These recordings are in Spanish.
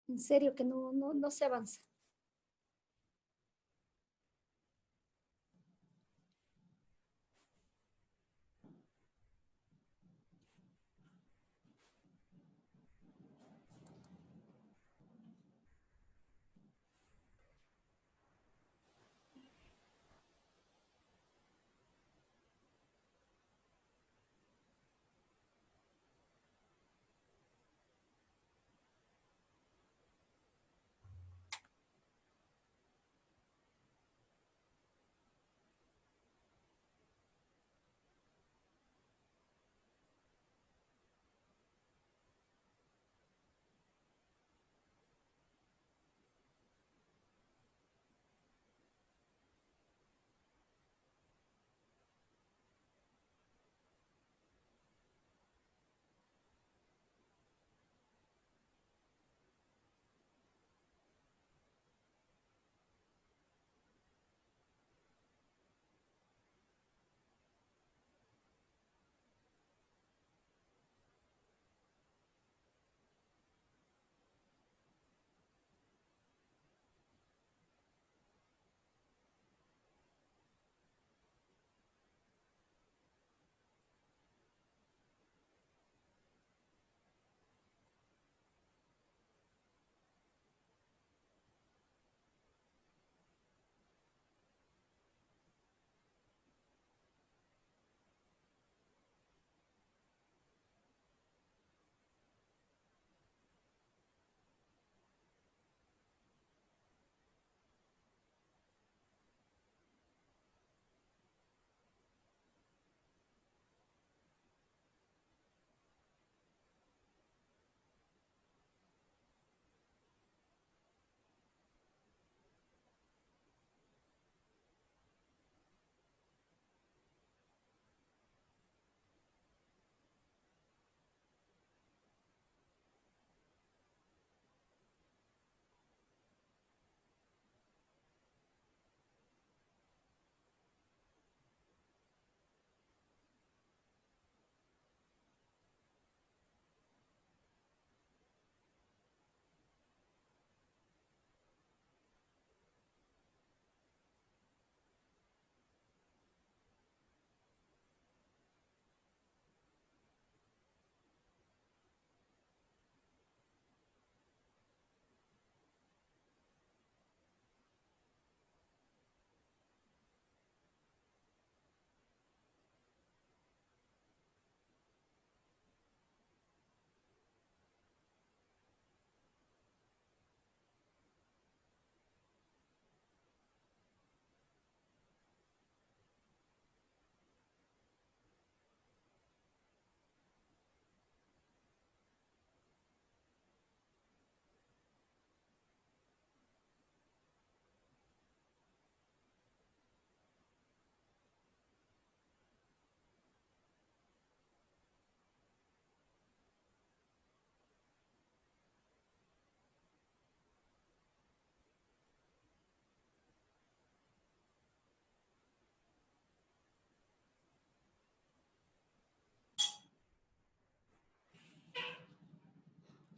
En serio que no se avanza.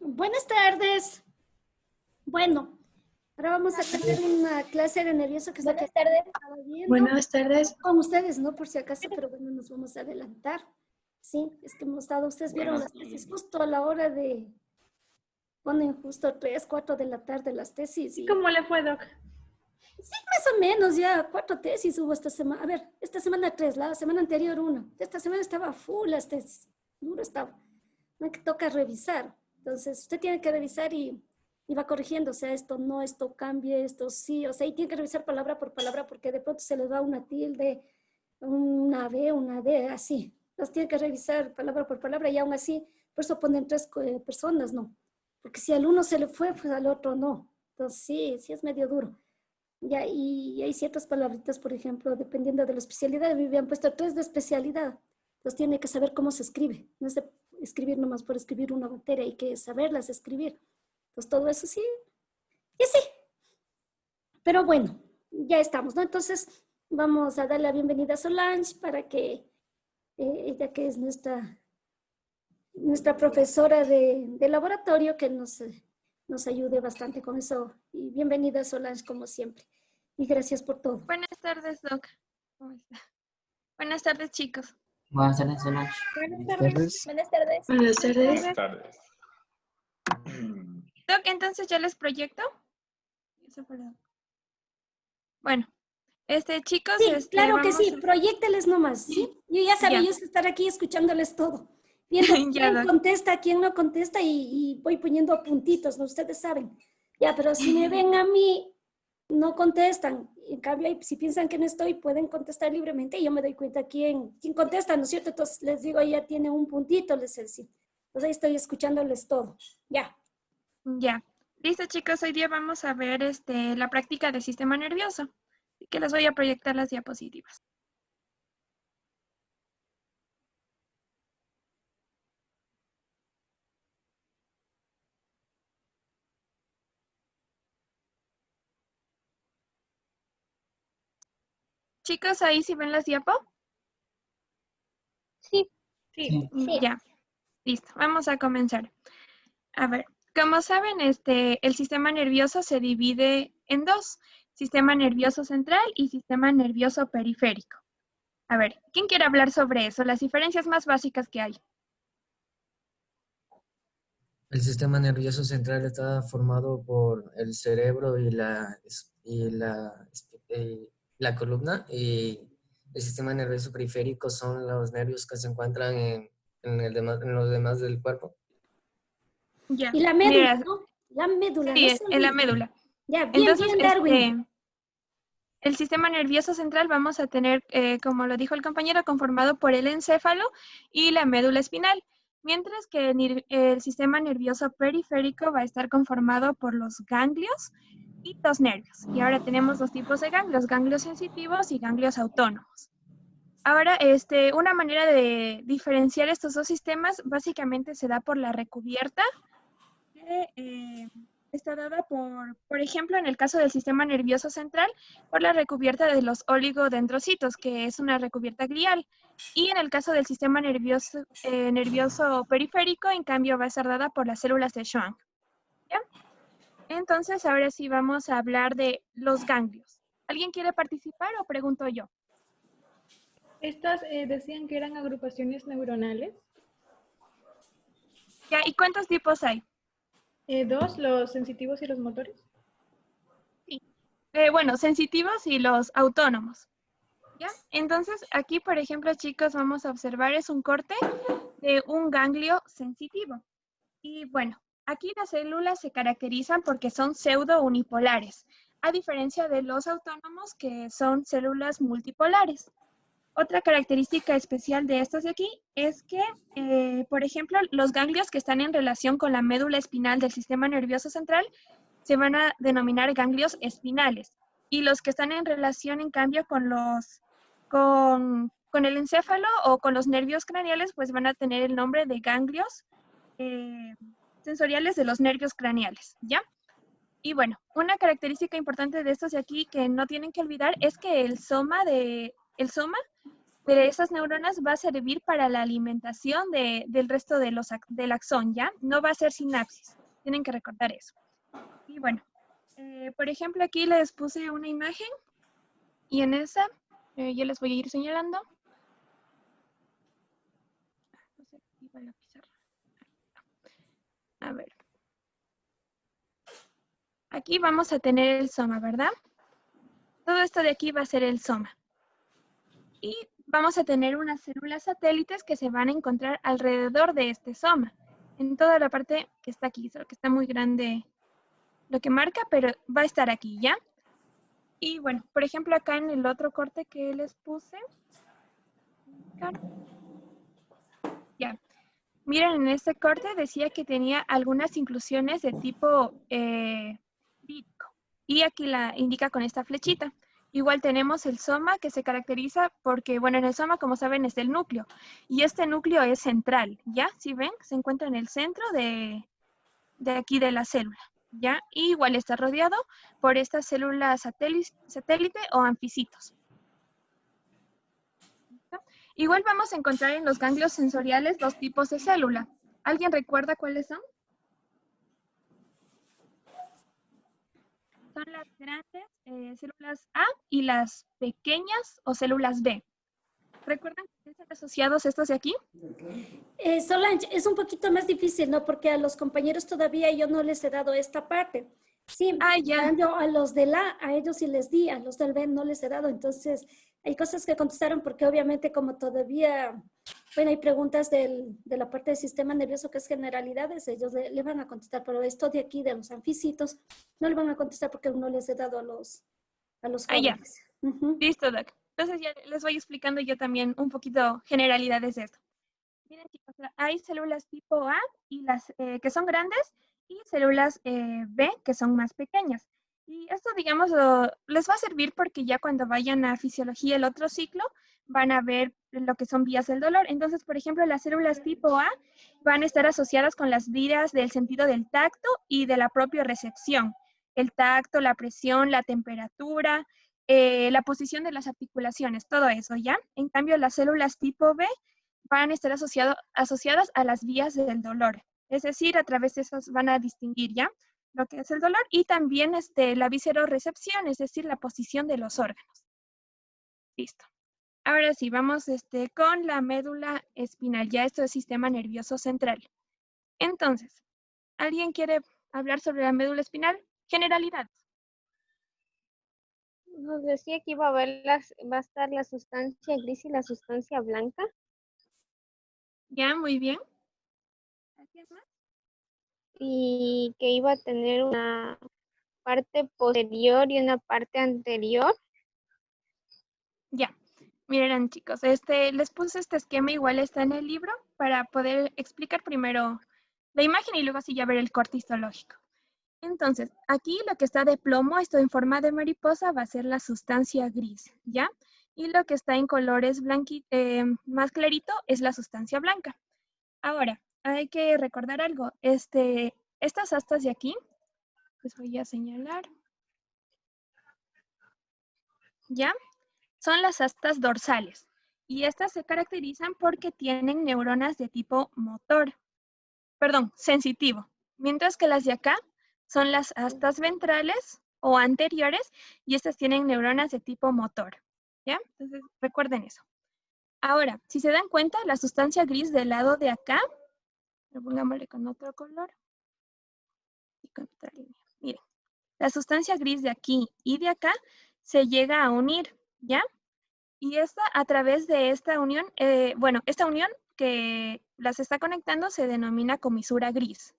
Buenas tardes. Bueno, ahora vamos a tener una clase de nervioso que Buenas tardes. estaba viendo Buenas tardes. con ustedes, ¿no? Por si acaso, pero bueno, nos vamos a adelantar. Sí, es que hemos estado, ustedes vieron las tesis justo a la hora de, ponen justo 3, 4 de la tarde las tesis. Y ¿Cómo le fue, Doc? sí, más o menos, ya 4 tesis hubo esta semana. A ver, esta semana 3, la semana anterior 1. Esta semana estaba full las tesis, duro estaba. No, que toca revisar. Entonces, usted tiene que revisar y va corrigiendo, o sea, esto no, esto cambie, esto sí, o sea, y tiene que revisar palabra por palabra porque de pronto se le va una tilde, una B, una D, así. Entonces, tiene que revisar palabra por palabra y aún así, por eso ponen 3 personas, ¿no? Porque si al uno se le fue, pues al otro no. Entonces, sí es medio duro. Ya, y hay ciertas palabritas, por ejemplo, dependiendo de la especialidad, me habían puesto 3 de especialidad. Entonces tiene que saber cómo se escribe. No es de escribir nomás por escribir una materia, hay que saberlas escribir. Pues todo eso sí, y sí. Pero bueno, ya estamos, ¿no? Entonces vamos a darle la bienvenida a Solange para que ella que es nuestra profesora de laboratorio, que nos nos ayude bastante con eso. Y bienvenida Solange, como siempre. Y gracias por todo. Buenas tardes, Doc. ¿Cómo está? Buenas tardes, chicos. Buenas tardes, Solange. Buenas tardes. Buenas tardes. Buenas tardes. Buenas tardes. Doc, entonces ya les proyecto. Bueno, chicos, Sí, claro que vamos sí, proyécteles nomás, ¿sí? Yo ya sabía, yo estar aquí escuchándoles todo, viendo Ya, quién Doc. contesta, quién no contesta y voy poniendo puntitos, ¿no? Ustedes saben. Ya, pero si me ven a mí, no contestan. En cambio, si piensan que no estoy, pueden contestar libremente y yo me doy cuenta quién contesta, ¿no es cierto? Entonces les digo, ya tiene un puntito, les decía. Entonces ahí estoy escuchándoles todo. Ya. Ya. Listo, chicos, hoy día vamos a ver la práctica del sistema nervioso. Así que les voy a proyectar las diapositivas. Chicos, ahí sí ven las diapos. Sí. Sí. Ya. Listo, vamos a comenzar. A ver, como saben, el sistema nervioso se divide en dos: sistema nervioso central y sistema nervioso periférico. A ver, ¿quién quiere hablar sobre eso? Las diferencias más básicas que hay. El sistema nervioso central está formado por el cerebro y la columna, y el sistema nervioso periférico son los nervios que se encuentran en los demás del cuerpo. Ya. Y la médula, Mira, ¿no? La médula, no sí, se en la olviden. médula. Ya, bien, Entonces, bien, Darwin. el sistema nervioso central vamos a tener, como lo dijo el compañero, conformado por el encéfalo y la médula espinal, mientras que el sistema nervioso periférico va a estar conformado por los ganglios y los nervios. Y ahora tenemos dos tipos de ganglios sensitivos y ganglios autónomos. Ahora, una manera de diferenciar estos dos sistemas básicamente se da por la recubierta que está dada por ejemplo, en el caso del sistema nervioso central, por la recubierta de los oligodendrocitos, que es una recubierta glial. Y en el caso del sistema nervioso periférico, en cambio, va a estar dada por las células de Schwann. ¿Ya? Entonces, ahora sí vamos a hablar de los ganglios. ¿Alguien quiere participar o pregunto yo? Estas decían que eran agrupaciones neuronales. ¿Ya? ¿Y cuántos tipos hay? Dos, los sensitivos y los motores. Sí. Bueno, sensitivos y los autónomos. ¿Ya? Entonces, aquí, por ejemplo, chicos, vamos a observar, es un corte de un ganglio sensitivo. Y bueno, aquí las células se caracterizan porque son pseudo-unipolares, a diferencia de los autónomos, que son células multipolares. Otra característica especial de estos de aquí es que, por ejemplo, los ganglios que están en relación con la médula espinal del sistema nervioso central se van a denominar ganglios espinales. Y los que están en relación, en cambio, con el encéfalo o con los nervios craneales, pues van a tener el nombre de ganglios sensoriales de los nervios craneales, ¿ya? Y bueno, una característica importante de estos de aquí que no tienen que olvidar es que el soma de esas neuronas va a servir para la alimentación del resto del axón, ¿ya? No va a ser sinapsis. Tienen que recordar eso. Y bueno, por ejemplo, aquí les puse una imagen y en esa yo les voy a ir señalando. No sé, iba la pizarra. A ver. Aquí vamos a tener el soma, ¿verdad? Todo esto de aquí va a ser el soma. Y vamos a tener unas células satélites que se van a encontrar alrededor de este soma, en toda la parte que está aquí, solo que está muy grande lo que marca, pero va a estar aquí, ¿ya? Y bueno, por ejemplo, acá en el otro corte que les puse, ya, miren, en este corte decía que tenía algunas inclusiones de tipo vírico, y aquí la indica con esta flechita. Igual tenemos el soma, que se caracteriza porque, bueno, en el soma, como saben, es el núcleo. Y este núcleo es central, ¿ya? Si ven, se encuentra en el centro de aquí de la célula, ¿ya? Y igual está rodeado por estas células satélite o anficitos. ¿Ya? Igual vamos a encontrar en los ganglios sensoriales dos tipos de célula. ¿Alguien recuerda cuáles son? son las grandes células A y las pequeñas o células B. ¿Recuerdan que están asociados estos de aquí? Solange, es un poquito más difícil, ¿no? Porque a los compañeros todavía yo no les he dado esta parte. Sí, Ah, ya. cambio a los del A, a ellos sí les di, a los del B no les he dado. Entonces, hay cosas que contestaron porque obviamente como todavía, bueno, hay preguntas de la parte del sistema nervioso que es generalidades, ellos le van a contestar, pero esto de aquí, de los anfisitos, no le van a contestar porque no les he dado a los Ah, ya. jóvenes. Ujú. Listo, Doc. Entonces ya les voy explicando yo también un poquito generalidades de esto. Miren, chicos, hay células tipo A y las que son grandes y células B que son más pequeñas. Y esto, digamos, les va a servir porque ya cuando vayan a fisiología el otro ciclo, van a ver lo que son vías del dolor. Entonces, por ejemplo, las células tipo A van a estar asociadas con las vías del sentido del tacto y de la propia recepción. El tacto, la presión, la temperatura, la posición de las articulaciones, todo eso, ¿ya? En cambio, las células tipo B van a estar asociadas a las vías del dolor. Es decir, a través de esas van a distinguir ya lo que es el dolor y también la viscerorrecepción, es decir, la posición de los órganos. Listo. Ahora sí, vamos con la médula espinal. Ya esto es sistema nervioso central. Entonces, ¿alguien quiere hablar sobre la médula espinal? Generalidad. Nos decía que va a estar la sustancia gris y la sustancia blanca. Ya, muy bien. ¿Alguien más? Y que iba a tener una parte posterior y una parte anterior. Ya. Miren, chicos, les puse este esquema, igual está en el libro, para poder explicar primero la imagen y luego así ya ver el corte histológico. Entonces, aquí lo que está de plomo, esto en forma de mariposa, va a ser la sustancia gris, ¿ya? Y lo que está en colores más clarito es la sustancia blanca. Ahora, hay que recordar algo. Estas astas de aquí, les voy a señalar, ¿ya? Son las astas dorsales. Y estas se caracterizan porque tienen neuronas de tipo sensitivo. Mientras que las de acá son las astas ventrales o anteriores y estas tienen neuronas de tipo motor. ¿Ya? Entonces, recuerden eso. Ahora, si se dan cuenta, la sustancia gris del lado de acá, pongámosle con otro color y con otra línea. Miren, la sustancia gris de aquí y de acá se llega a unir, ¿ya? Y esta, a través de esta unión, esta unión que las está conectando se denomina comisura gris.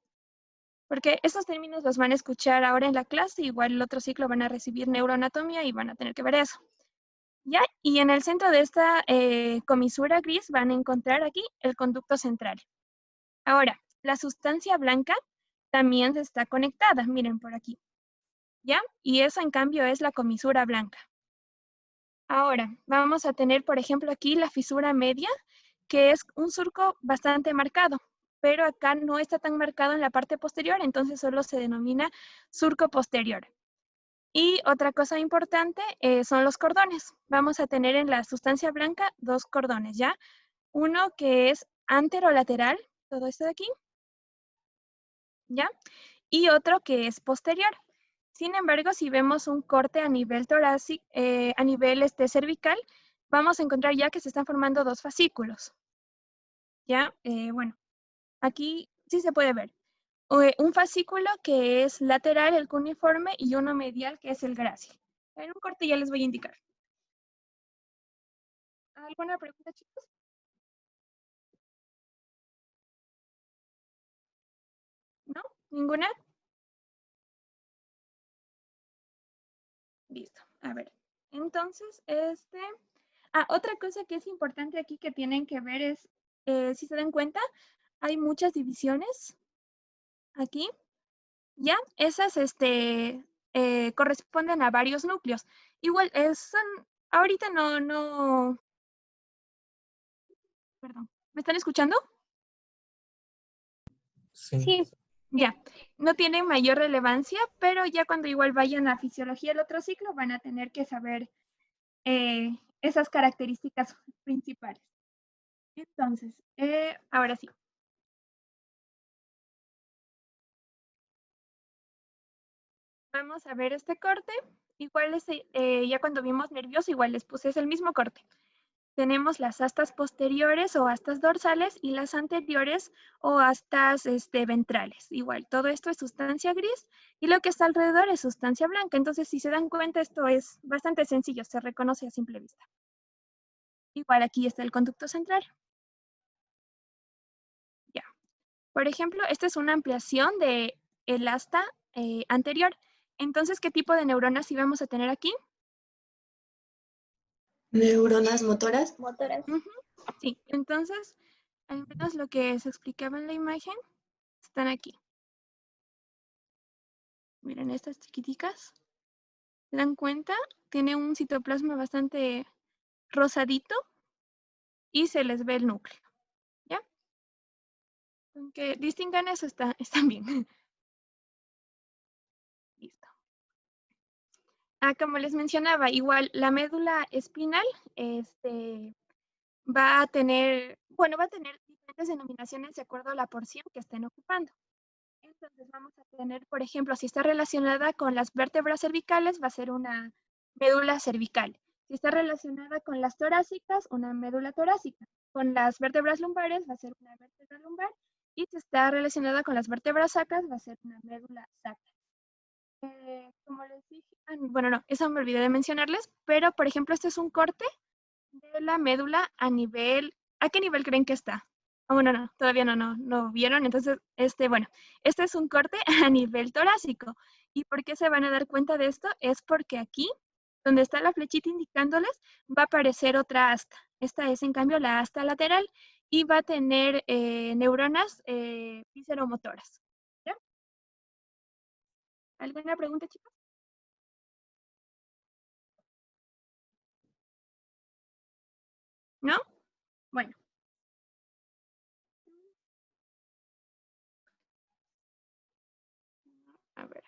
Porque estos términos los van a escuchar ahora en la clase, igual el otro ciclo van a recibir neuroanatomía y van a tener que ver eso. ¿Ya? Y en el centro de esta comisura gris van a encontrar aquí el conducto central. Ahora, la sustancia blanca también está conectada, miren por aquí. ¿Ya? Y eso en cambio es la comisura blanca. Ahora, vamos a tener, por ejemplo, aquí la fisura media, que es un surco bastante marcado, pero acá no está tan marcado en la parte posterior, entonces solo se denomina surco posterior. Y otra cosa importante son los cordones. Vamos a tener en la sustancia blanca dos cordones, ¿ya? Uno que es anterolateral, todo esto de aquí, ¿ya? Y otro que es posterior. Sin embargo, si vemos un corte a nivel torácico, a nivel cervical, vamos a encontrar ya que se están formando dos fascículos. ¿Ya? Bueno, aquí sí se puede ver. Un fascículo que es lateral, el cuneiforme, y uno medial, que es el grácil. En un corte ya les voy a indicar. ¿Alguna pregunta, chicos? ¿No? ¿Ninguna? Listo. A ver. Entonces, otra cosa que es importante aquí que tienen que ver es, si se dan cuenta, hay muchas divisiones aquí, ¿ya? Esas corresponden a varios núcleos. Igual, ahorita perdón, ¿me están escuchando? Sí. Sí, Ya, no tienen mayor relevancia, pero ya cuando igual vayan a fisiología el otro ciclo van a tener que saber esas características principales. Entonces, ahora sí. vamos a ver este corte. Igual ya cuando vimos nervioso, igual les puse es el mismo corte. Tenemos las astas posteriores o astas dorsales y las anteriores o astas ventrales. Igual, todo esto es sustancia gris y lo que está alrededor es sustancia blanca. Entonces, si se dan cuenta, esto es bastante sencillo, se reconoce a simple vista. Igual aquí está el conducto central. Ya. Por ejemplo, esta es una ampliación del asta anterior. Entonces, ¿qué tipo de neuronas íbamos a tener aquí? Neuronas motoras. Motoras. Sí, entonces, al menos lo que se explicaba en la imagen, están aquí. Miren estas chiquiticas. ¿Se dan cuenta? Tiene un citoplasma bastante rosadito y se les ve el núcleo. ¿Ya? Aunque distingan eso, están bien. Listo. Como les mencionaba, igual la médula espinal va a tener diferentes denominaciones de acuerdo a la porción que estén ocupando. Entonces vamos a tener, por ejemplo, si está relacionada con las vértebras cervicales, va a ser una médula cervical. Si está relacionada con las torácicas, una médula torácica. Con las vértebras lumbares va a ser una vértebra lumbar. Y si está relacionada con las vértebras sacras, va a ser una médula sacra. Como les dije, bueno, no, eso me olvidé de mencionarles, pero por ejemplo, este es un corte de la médula ¿a qué nivel creen que está? Bueno, no, todavía no vieron. Entonces, bueno, este es un corte a nivel torácico. ¿Y por qué se van a dar cuenta de esto? Es porque aquí, donde está la flechita indicándoles, va a aparecer otra asta. Esta es, en cambio, la asta lateral y va a tener neuronas visceromotoras. ¿Ya? ¿Alguna pregunta, chicos? ¿No? Bueno. A ver.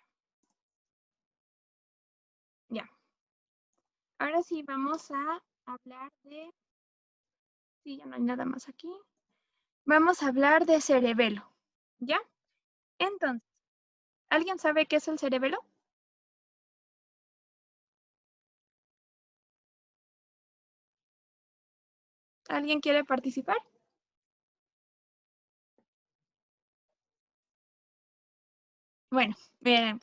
Ya. Ahora sí vamos a hablar de... Sí, ya no hay nada más aquí. Vamos a hablar de cerebelo. ¿Ya? Entonces, ¿alguien sabe qué es el cerebelo? ¿Alguien quiere participar? Bueno, bien.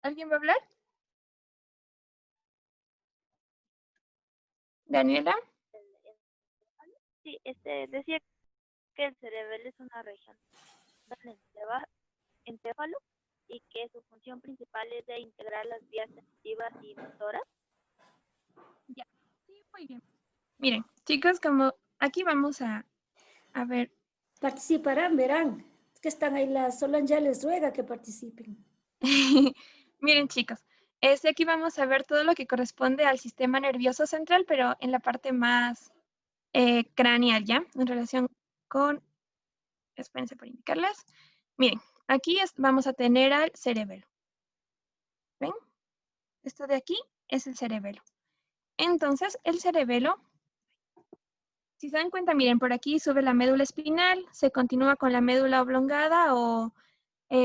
¿Alguien va a hablar? ¿Daniela? Sí, decía que el cerebelo es una región del encéfalo y que su función principal es de integrar las vías sensitivas y motoras. Ya, sí, muy bien. Miren, chicos, como aquí vamos a ver. Participarán, verán. Es que están ahí, la Solan ya les ruega que participen. Miren, chicos, aquí vamos a ver todo lo que corresponde al sistema nervioso central, pero en la parte más craneal, ¿ya? En relación con... Espérense por indicarles. Miren, aquí vamos a tener al cerebelo. ¿Ven? Esto de aquí es el cerebelo. Entonces, el cerebelo, si se dan cuenta, miren, por aquí sube la médula espinal, se continúa con la médula oblongada o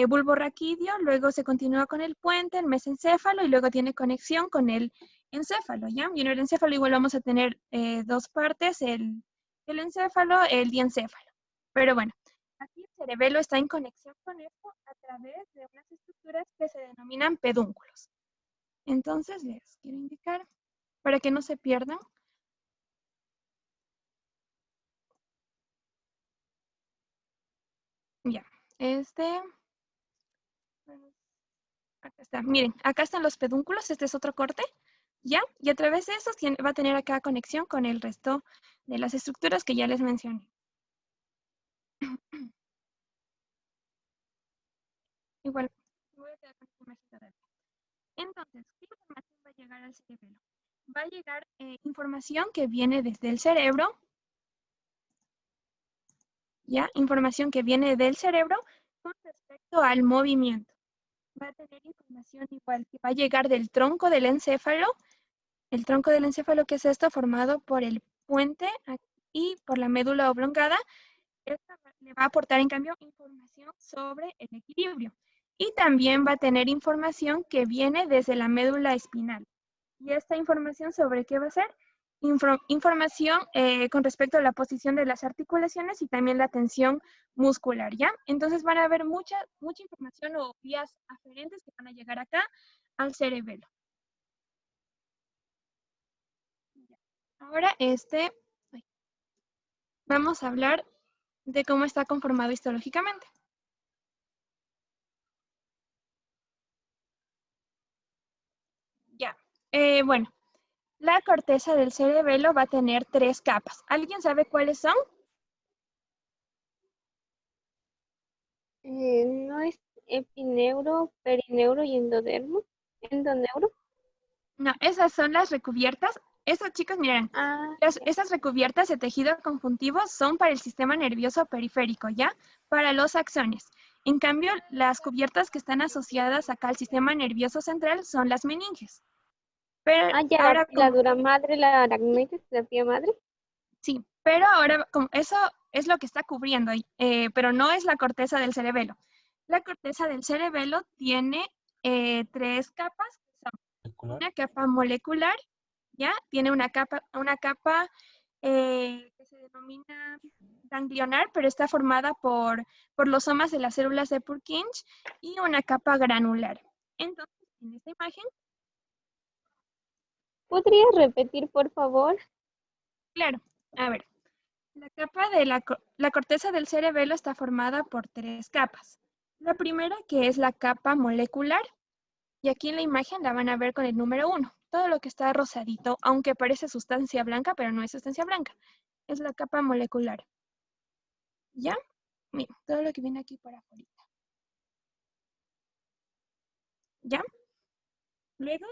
bulbo raquídeo, luego se continúa con el puente, el mesencéfalo, y luego tiene conexión con el encéfalo, ¿ya? Y en el encéfalo igual vamos a tener dos partes, el encéfalo, el diencéfalo. Pero bueno, aquí el cerebelo está en conexión con esto a través de unas estructuras que se denominan pedúnculos. Entonces, les quiero indicar, para que no se pierdan. Ya, acá está. Miren, acá están los pedúnculos, este es otro corte, ¿ya? Y a través de eso va a tener acá conexión con el resto de las estructuras que ya les mencioné. Igual, voy a quedar con esta imagen todavía. Entonces, ¿qué información va a llegar al cerebelo? Va a llegar información que viene desde el cerebro, ¿ya? Información que viene del cerebro con respecto al movimiento. Va a tener información igual que va a llegar del tronco del encéfalo. El tronco del encéfalo, que es esto, formado por el puente y por la médula oblongada, Esta le va a aportar, en cambio, información sobre el equilibrio. Y también va a tener información que viene desde la médula espinal. ¿Y esta información sobre qué va a ser? Información con respecto a la posición de las articulaciones y también la tensión muscular, ¿ya? Entonces van a haber mucha información o vías aferentes que van a llegar acá al cerebelo. Ahora vamos a hablar de cómo está conformado histológicamente. Ya, bueno, la corteza del cerebelo va a tener 3 capas. ¿Alguien sabe cuáles son? ¿No es epineuro, perineuro y endodermo? ¿Endoneuro? No, esas son las recubiertas. Esas, chicos, miren, Ah, esas recubiertas de tejido conjuntivo son para el sistema nervioso periférico, ¿ya? Para los axones. En cambio, las cubiertas que están asociadas acá al sistema nervioso central son las meninges. Pero ya, ahora, la dura madre, la aracnoides, la pía madre. sí, pero ahora eso es lo que está cubriendo, pero no es la corteza del cerebelo. La corteza del cerebelo tiene 3 capas, que son una capa molecular, ¿ya? Tiene una capa que se denomina ganglionar, pero está formada por los somas de las células de Purkinje, y una capa granular. Entonces, en esta imagen, ¿Podrías repetir, por favor? claro, a ver, la capa de la corteza del cerebelo está formada por 3 capas. La primera, que es la capa molecular, y aquí en la imagen la van a ver con el número 1. Todo lo que está rosadito, aunque parece sustancia blanca, pero no es sustancia blanca. Es la capa molecular. ¿Ya? Miren, todo lo que viene aquí por afuera. ¿Ya? Luego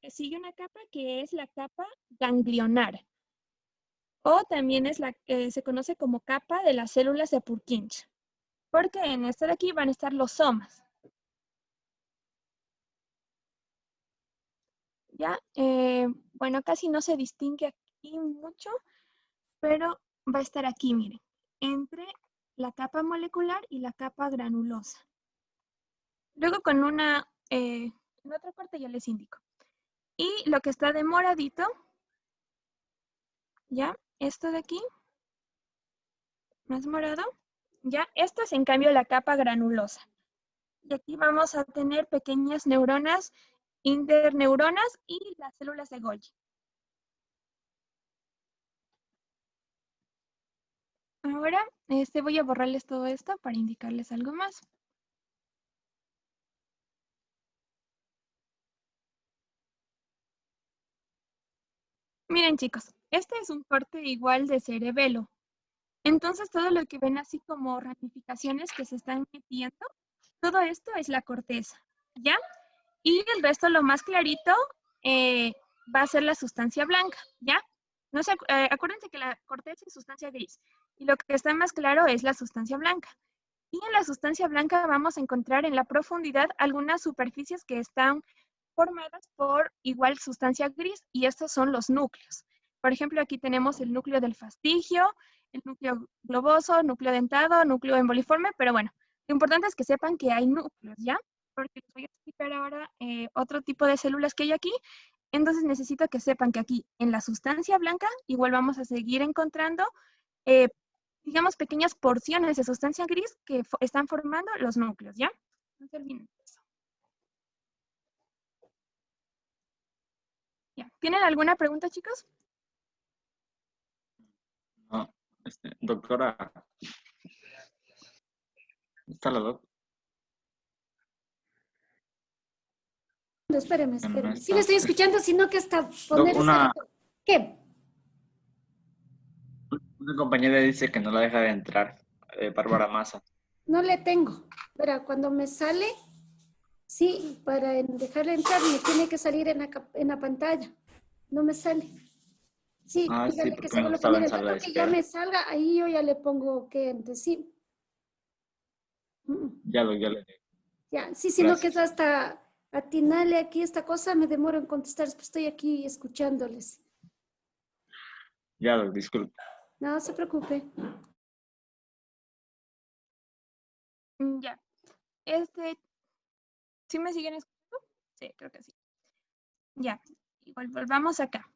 sigue una capa que es la capa ganglionar. O también se conoce como capa de las células de Purkinje. Porque en esta de aquí van a estar los somas. ¿Ya? Bueno, casi no se distingue aquí mucho, pero va a estar aquí, miren, entre la capa molecular y la capa granulosa. Luego en otra parte ya les indico. Y lo que está de moradito, ¿ya? Esto de aquí, más morado, ¿ya? Esto es en cambio la capa granulosa. Y aquí vamos a tener pequeñas neuronas, interneuronas y las células de Golgi. Ahora voy a borrarles todo esto para indicarles algo más. Miren, chicos, este es un corte igual de cerebelo. Entonces, todo lo que ven así como ramificaciones que se están metiendo, todo esto es la corteza, ¿ya? Y el resto, lo más clarito, va a ser la sustancia blanca, ¿ya? No sé, acuérdense que la corteza es sustancia gris, y lo que está más claro es la sustancia blanca. Y en la sustancia blanca vamos a encontrar en la profundidad algunas superficies que están formadas por igual sustancia gris, y estos son los núcleos. Por ejemplo, aquí tenemos el núcleo del fastigio, el núcleo globoso, núcleo dentado, núcleo emboliforme, pero bueno, lo importante es que sepan que hay núcleos, ¿ya? Porque les voy a explicar ahora otro tipo de células que hay aquí. Entonces necesito que sepan que aquí en la sustancia blanca igual vamos a seguir encontrando, digamos, pequeñas porciones de sustancia gris que están formando los núcleos, ¿ya? No se olviden de eso. ¿Ya? ¿Tienen alguna pregunta, chicos? No, doctora, ¿está la doc? Espéreme. No Sí le está. estoy escuchando, sino que hasta poner... una- ¿Qué? Una compañera dice que no la deja de entrar, Bárbara Maza. No le tengo. Pero cuando me sale, sí, para dejarle entrar me tiene que salir en la pantalla. No me sale. Sí, Ah, sí, dígale que porque se no vuelve a estaba poner en el sala de rato que ya espera. me salga, ahí yo ya le pongo que entre, sí. Ya le digo. Ya, sí, sino que Gracias. es hasta atinarle aquí esta cosa, me demoro en contestar, después estoy aquí escuchándoles. Ya, doc, disculpe. No se preocupe. Ya. ¿Sí me siguen escuchando? Sí, creo que sí. Ya. Igual volvamos acá.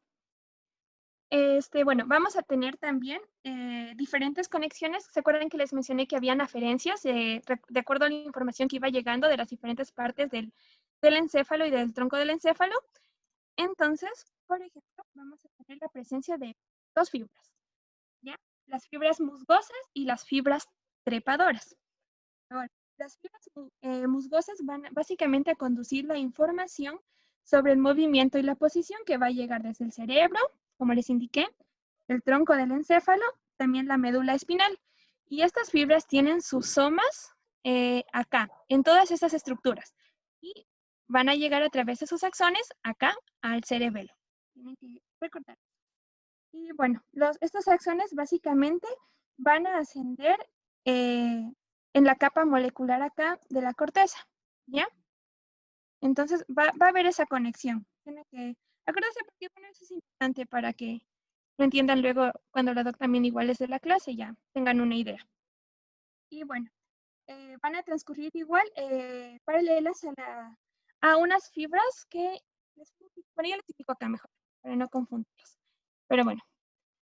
Bueno, vamos a tener también diferentes conexiones. ¿Se acuerdan que les mencioné que habían aferencias de acuerdo a la información que iba llegando de las diferentes partes del encéfalo y del tronco del encéfalo? Entonces, por ejemplo, vamos a tener la presencia de dos fibras, ¿ya? Las fibras musgosas y las fibras trepadoras. Ahora, las fibras musgosas van básicamente a conducir la información sobre el movimiento y la posición que va a llegar desde el cerebro, como les indiqué, el tronco del encéfalo, también la médula espinal. Y estas fibras tienen sus somas acá, en todas estas estructuras. Y van a llegar a través de sus axones acá al cerebelo. Tienen que recordar. Y bueno, estos axones básicamente van a ascender en la capa molecular acá de la corteza, ¿ya? Entonces va a haber esa conexión. Tiene que acordarse porque bueno, eso es importante para que lo entiendan luego cuando la doc también igual es de la clase, ya tengan una idea. Y bueno, van a transcurrir igual paralelas a unas fibras que, bueno, yo lo explico acá mejor, para no confundirlos. Pero bueno,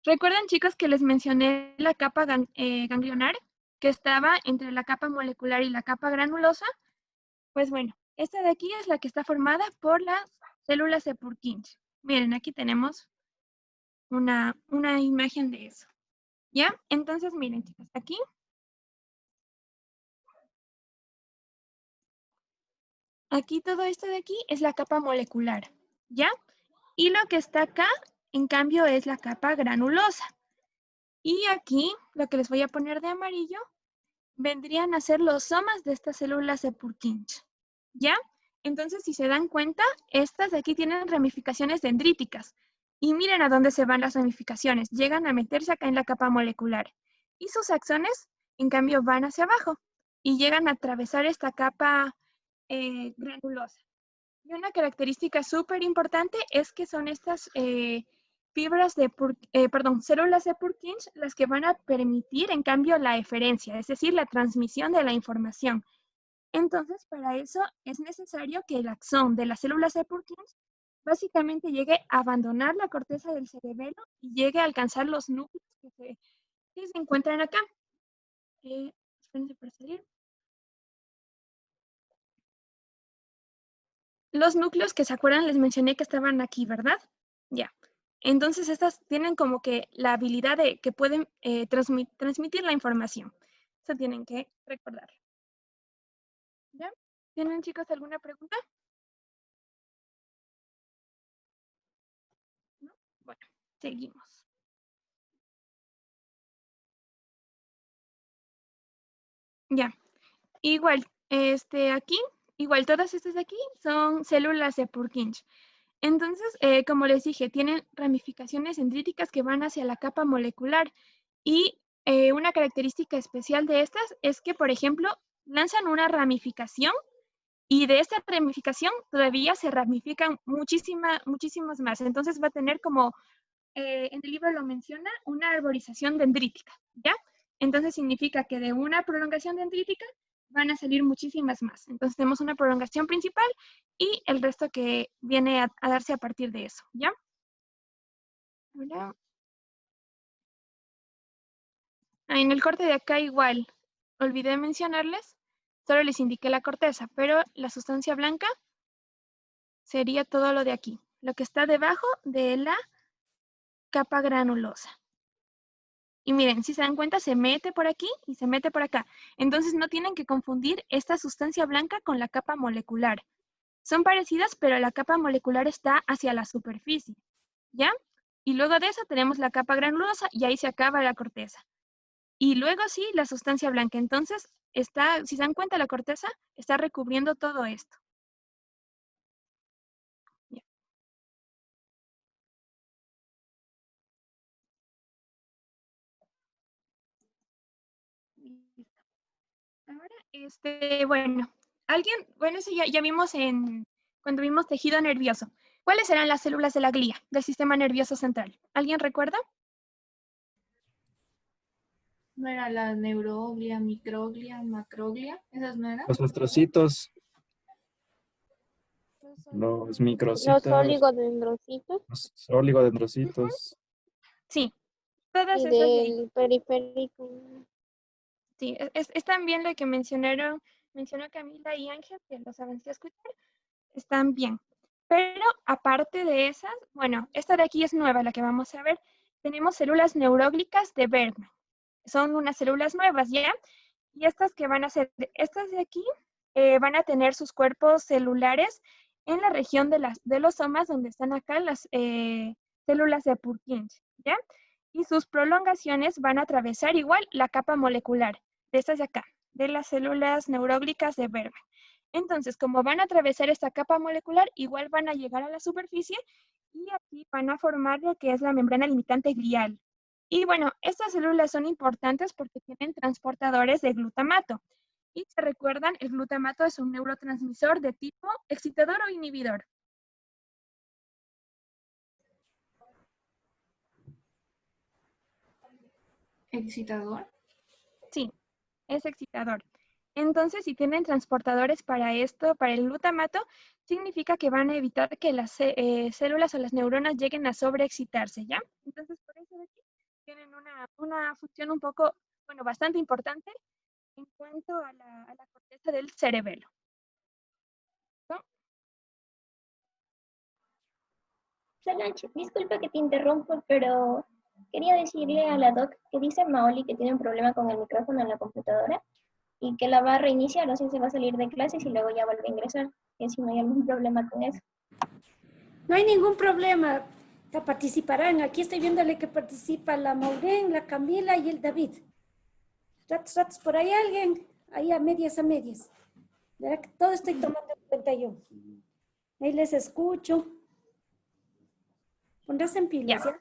¿recuerdan, chicos, que les mencioné la capa ganglionar que estaba entre la capa molecular y la capa granulosa? Pues bueno, esta de aquí es la que está formada por las células de Purkinje. Miren, aquí tenemos una imagen de eso. ¿Ya? Entonces, miren, chicos, aquí todo esto de aquí es la capa molecular, ¿ya? Y lo que está acá, en cambio, es la capa granulosa. Y aquí, lo que les voy a poner de amarillo, vendrían a ser los somas de estas células de Purkinje, ¿ya? Entonces, si se dan cuenta, estas de aquí tienen ramificaciones dendríticas. Y miren a dónde se van las ramificaciones. Llegan a meterse acá en la capa molecular. Y sus axones, en cambio, van hacia abajo. Y llegan a atravesar esta capa granulosa. Y una característica súper importante es que son estas células de Purkinje las que van a permitir, en cambio, la eferencia, es decir, la transmisión de la información. Entonces, para eso es necesario que el axón de las células de Purkinje básicamente llegue a abandonar la corteza del cerebelo y llegue a alcanzar los núcleos que se encuentran acá. Espérense para salir. Los núcleos que se acuerdan, les mencioné que estaban aquí, ¿verdad? Ya. Entonces, estas tienen como que la habilidad de que pueden transmitir la información. Eso tienen que recordar. ¿Ya? ¿Tienen, chicos, alguna pregunta? ¿No? Bueno, seguimos. Ya. Igual, aquí, igual todas estas de aquí son células de Purkinje. Entonces, como les dije, tienen ramificaciones dendríticas que van hacia la capa molecular. Y una característica especial de estas es que, por ejemplo, lanzan una ramificación y de esta ramificación todavía se ramifican muchísimas más. Entonces va a tener como, en el libro lo menciona, una arborización dendrítica, ¿ya? Entonces significa que de una prolongación dendrítica van a salir muchísimas más. Entonces tenemos una prolongación principal y el resto que viene a darse a partir de eso, ¿ya? Ahora, en el corte de acá igual, olvidé mencionarles, solo les indiqué la corteza, pero la sustancia blanca sería todo lo de aquí, lo que está debajo de la capa granulosa. Y miren, si se dan cuenta, se mete por aquí y se mete por acá. Entonces no tienen que confundir esta sustancia blanca con la capa molecular. Son parecidas, pero la capa molecular está hacia la superficie, ¿ya? Y luego de eso tenemos la capa granulosa y ahí se acaba la corteza. Y luego sí, la sustancia blanca. Entonces, si se dan cuenta, la corteza está recubriendo todo esto. Ya. Listo. Ahora, bueno, eso ya vimos cuando vimos tejido nervioso. ¿Cuáles eran las células de la glía, del sistema nervioso central? ¿Alguien recuerda? ¿No era la neuroglia, microglia, macroglia? ¿Esas no eran? Los astrocitos, los Los microcitos, oligodendrocitos los oligodendrocitos. Sí, todas y esas de ahí. del periférico. Sí, es también lo que mencionó Camila y Ángel, que los avancé a escuchar, están bien. Pero aparte de esas, bueno, esta de aquí es nueva, la que vamos a ver. Tenemos células neuroglicas de Bergman. Son unas células nuevas, ¿ya? Y estas que van a ser, estas de aquí, van a tener sus cuerpos celulares en la región de los somas, donde están acá las células de Purkinje, ¿ya? Y sus prolongaciones van a atravesar igual la capa molecular de estas de acá, de las células neuroglicas de Bergman. Entonces, como van a atravesar esta capa molecular, igual van a llegar a la superficie y aquí van a formar lo que es la membrana limitante glial. Y bueno, estas células son importantes porque tienen transportadores de glutamato. Y se recuerdan, el glutamato es un neurotransmisor de tipo excitador o inhibidor. Excitador. Sí, es excitador. Entonces, si tienen transportadores para esto, para el glutamato, significa que van a evitar que las células o las neuronas lleguen a sobreexcitarse, ¿ya? Entonces, por eso de aquí tienen una función un poco, bueno, bastante importante en cuanto a la corteza del cerebelo. ¿No? Solange, disculpa que te interrumpo, pero quería decirle a la doc que dice Maoli que tiene un problema con el micrófono en la computadora y que la va a reiniciar, o sea, se va a salir de clases y luego ya vuelve a ingresar. Que si no hay algún problema con eso. No hay ningún problema. Que participarán. Aquí estoy viéndole que participa la Maureen, la Camila y el David. Ratos, por ahí alguien. Ahí a medias. Verá que todo estoy tomando en cuenta yo. Ahí les escucho. Pondrás en pilas, ¿ya?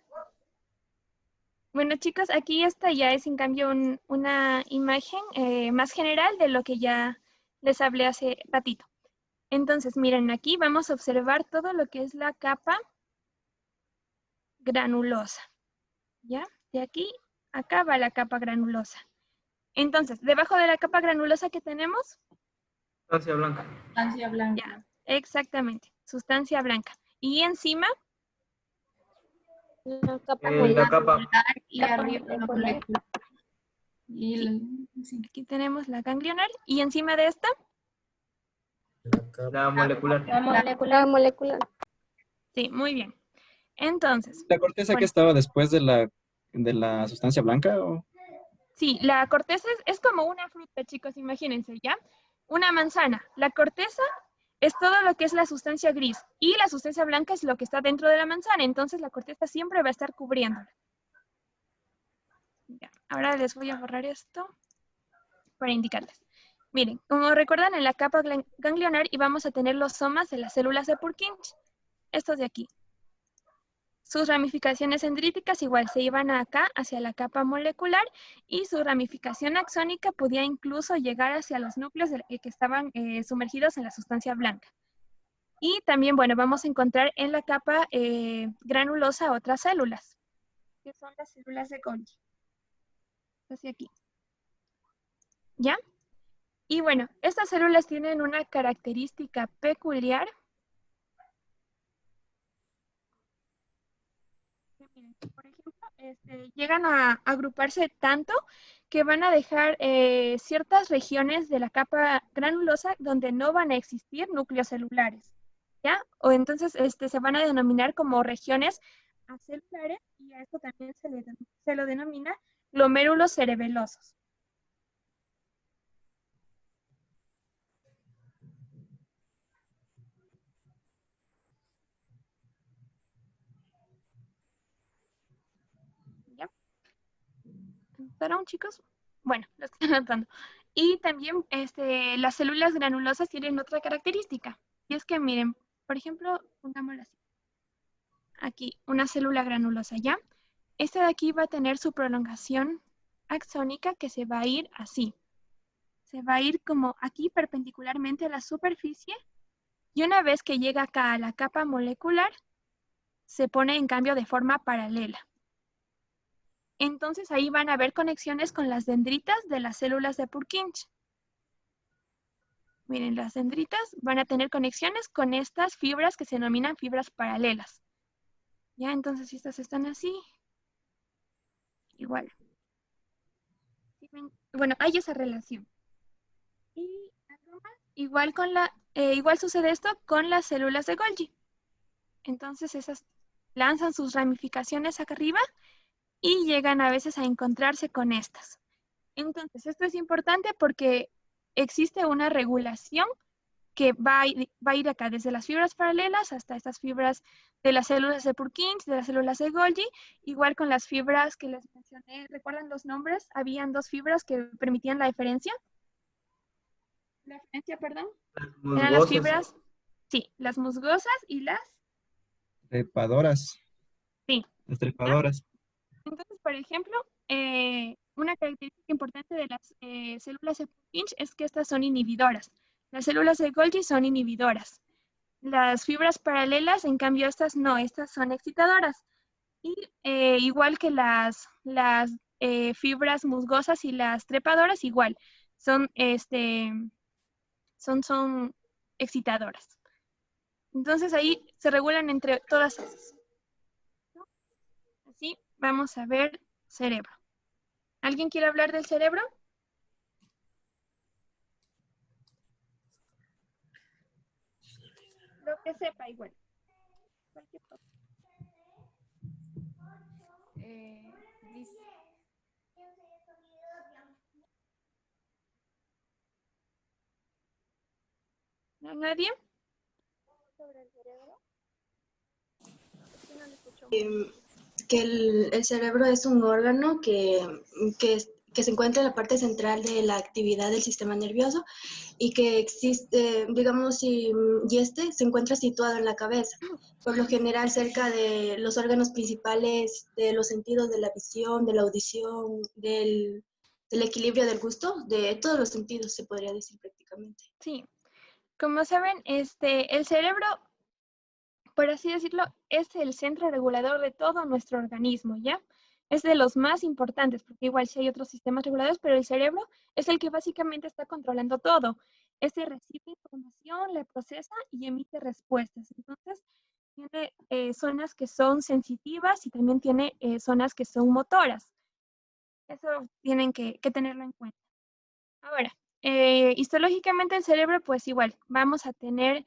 Bueno, chicos, aquí esta ya es en cambio una imagen más general de lo que ya les hablé hace ratito. Entonces, miren, aquí vamos a observar todo lo que es la capa granulosa, ¿ya? De aquí, acá va la capa granulosa. Entonces, debajo de la capa granulosa que tenemos, Sustancia blanca. Sustancia blanca. ya, exactamente, sustancia blanca. Y encima, La capa La capa. Y Capa arriba la molecular. molécula. Y sí. aquí tenemos la ganglionar, y encima de esta, La molecular. La La molecular. molecular. sí, muy bien. Entonces, ¿La corteza que bueno, estaba después de la sustancia blanca? ¿O? sí, la corteza es como una fruta, chicos, imagínense, ¿ya? Una manzana. La corteza es todo lo que es la sustancia gris y la sustancia blanca es lo que está dentro de la manzana, entonces la corteza siempre va a estar cubriéndola. Ya, ahora les voy a borrar esto para indicarles. Miren, como recuerdan, en la capa ganglionar íbamos a tener los somas de las células de Purkinje, estos de aquí. Sus ramificaciones dendríticas igual se iban acá hacia la capa molecular y su ramificación axónica podía incluso llegar hacia los núcleos que estaban sumergidos en la sustancia blanca. Y también, bueno, vamos a encontrar en la capa granulosa otras células, que son las células de Golgi. Hacia aquí. ¿Ya? Y bueno, estas células tienen una característica peculiar. Por ejemplo, llegan a agruparse tanto que van a dejar ciertas regiones de la capa granulosa donde no van a existir núcleos celulares, ¿ya? O entonces se van a denominar como regiones acelulares y a esto también se lo denomina glomérulos cerebelosos. ¿Ya? ¿Notaron, chicos? Bueno, lo estoy notando. Y también las células granulosas tienen otra característica. Y es que, miren, por ejemplo, pongámoslo así. Aquí, una célula granulosa, ¿ya? Esta de aquí va a tener su prolongación axónica que se va a ir así. Se va a ir como aquí perpendicularmente a la superficie. Y una vez que llega acá a la capa molecular, se pone en cambio de forma paralela. Entonces ahí van a haber conexiones con las dendritas de las células de Purkinje. Miren, las dendritas van a tener conexiones con estas fibras que se denominan fibras paralelas. Ya, entonces si estas están así, igual. Bueno, hay esa relación. Y algo más, igual sucede esto con las células de Golgi. Entonces esas lanzan sus ramificaciones acá arriba y llegan a veces a encontrarse con estas. Entonces esto es importante porque existe una regulación que va a ir acá desde las fibras paralelas hasta estas fibras de las células de Purkinje, de las células de Golgi, igual con las fibras que les mencioné. ¿Recuerdan los nombres? Habían dos fibras que permitían la diferencia. La diferencia, perdón. Eran las fibras, sí, las musgosas y las... Trepadoras. Sí. Las trepadoras. Entonces, por ejemplo, una característica importante de las células de Purkinje es que estas son inhibidoras. Las células de Golgi son inhibidoras. Las fibras paralelas, en cambio, estas no, estas son excitadoras. Y igual que las fibras musgosas y las trepadoras, igual, son excitadoras. Entonces ahí se regulan entre todas esas. Así vamos a ver cerebro. ¿Alguien quiere hablar del cerebro? Lo que sepa igual. Cualquier cosa. ¿No, nadie? ¿Sobre el cerebro? No lo escucho. Que el cerebro es un órgano que se encuentra en la parte central de la actividad del sistema nervioso y que existe, digamos, y este se encuentra situado en la cabeza, por lo general cerca de los órganos principales de los sentidos, de la visión, de la audición, del equilibrio del gusto, de todos los sentidos se podría decir prácticamente. Sí, como saben, el cerebro, por así decirlo, es el centro regulador de todo nuestro organismo, ¿ya? Es de los más importantes, porque igual sí hay otros sistemas reguladores, pero el cerebro es el que básicamente está controlando todo. Este recibe información, la procesa y emite respuestas. Entonces, tiene zonas que son sensitivas y también tiene zonas que son motoras. Eso tienen que tenerlo en cuenta. Ahora, histológicamente el cerebro, pues igual, vamos a tener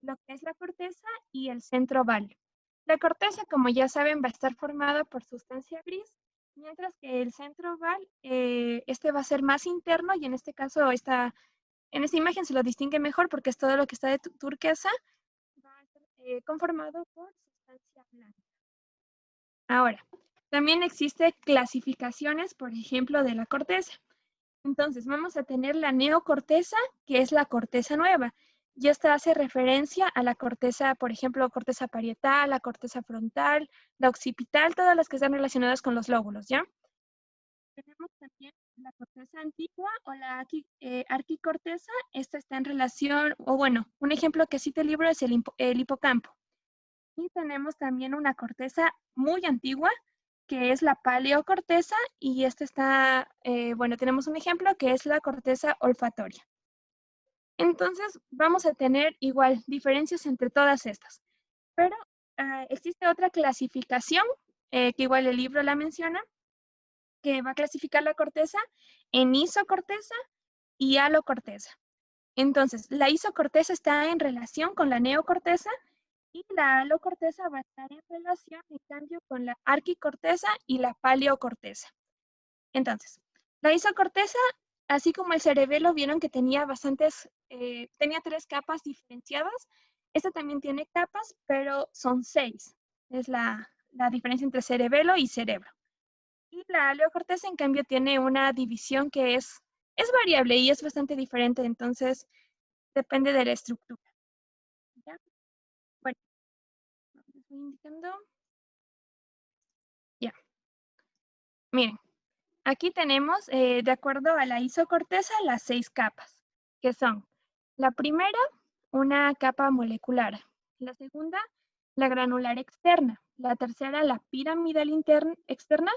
lo que es la corteza y el centro oval. La corteza, como ya saben, va a estar formada por sustancia gris, mientras que el centro oval, este va a ser más interno y en este caso, en esta imagen se lo distingue mejor porque es todo lo que está de turquesa, va a ser conformado por sustancia blanca. Ahora, también existen clasificaciones, por ejemplo, de la corteza. Entonces, vamos a tener la neocorteza, que es la corteza nueva. Y esta hace referencia a la corteza, por ejemplo, corteza parietal, la corteza frontal, la occipital, todas las que están relacionadas con los lóbulos, ¿ya? Tenemos también la corteza antigua o la arquicorteza. Esta está en relación, o bueno, un ejemplo que cita el libro es el hipocampo. Y tenemos también una corteza muy antigua, que es la paleocorteza, y esta está, bueno, tenemos un ejemplo que es la corteza olfatoria. Entonces, vamos a tener igual diferencias entre todas estas. Pero existe otra clasificación, que igual el libro la menciona, que va a clasificar la corteza en isocorteza y alocorteza. Entonces, la isocorteza está en relación con la neocorteza y la alocorteza va a estar en relación, en cambio, con la arquicorteza y la paleocorteza. Entonces, la isocorteza, así como el cerebelo, vieron que tenía tenía 3 capas diferenciadas. Esta también tiene capas, pero son 6. Es la diferencia entre cerebelo y cerebro. Y la aleocorteza, en cambio, tiene una división que es variable y es bastante diferente, entonces depende de la estructura. ¿Ya? Bueno, les voy indicando. Ya. Miren, aquí tenemos, de acuerdo a la isocorteza, las 6 capas, que son la primera, una capa molecular, la segunda, la granular externa, la tercera, la piramidal externa,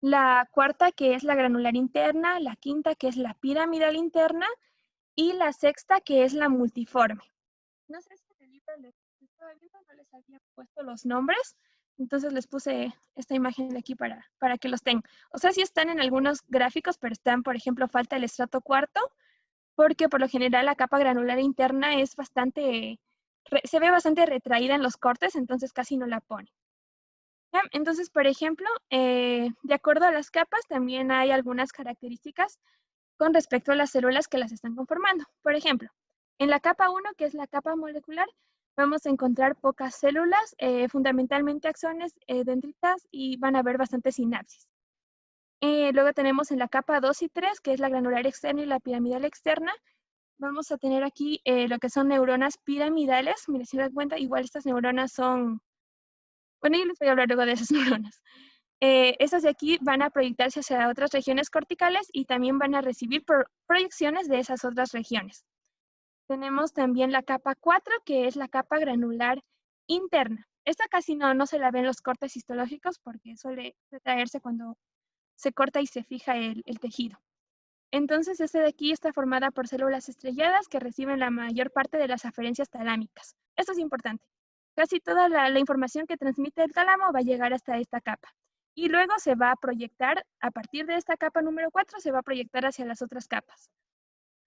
la cuarta, que es la granular interna, la quinta, que es la piramidal interna, y la sexta, que es la multiforme. No sé si en el libro les estaba viendo, no les había puesto los nombres, entonces les puse esta imagen de aquí para que los tengan. O sea, sí están en algunos gráficos, pero están, por ejemplo, falta el estrato cuarto, porque por lo general la capa granular interna es bastante, se ve bastante retraída en los cortes, entonces casi no la pone. ¿Ya? Entonces, por ejemplo, de acuerdo a las capas, también hay algunas características con respecto a las células que las están conformando. Por ejemplo, en la capa 1, que es la capa molecular, vamos a encontrar pocas células, fundamentalmente axones, dendritas, y van a haber bastantes sinapsis. Luego tenemos en la capa 2 y 3, que es la granular externa y la piramidal externa, vamos a tener aquí lo que son neuronas piramidales. Miren, si se dan cuenta, igual estas neuronas son... Bueno, yo les voy a hablar luego de esas neuronas. Estas de aquí van a proyectarse hacia otras regiones corticales y también van a recibir proyecciones de esas otras regiones. Tenemos también la capa 4, que es la capa granular interna. Esta casi no se la ven los cortes histológicos porque suele retraerse cuando se corta y se fija el tejido. Entonces, esta de aquí está formada por células estrelladas que reciben la mayor parte de las aferencias talámicas. Esto es importante. Casi toda la información que transmite el tálamo va a llegar hasta esta capa. Y luego se va a proyectar, a partir de esta capa número 4, se va a proyectar hacia las otras capas.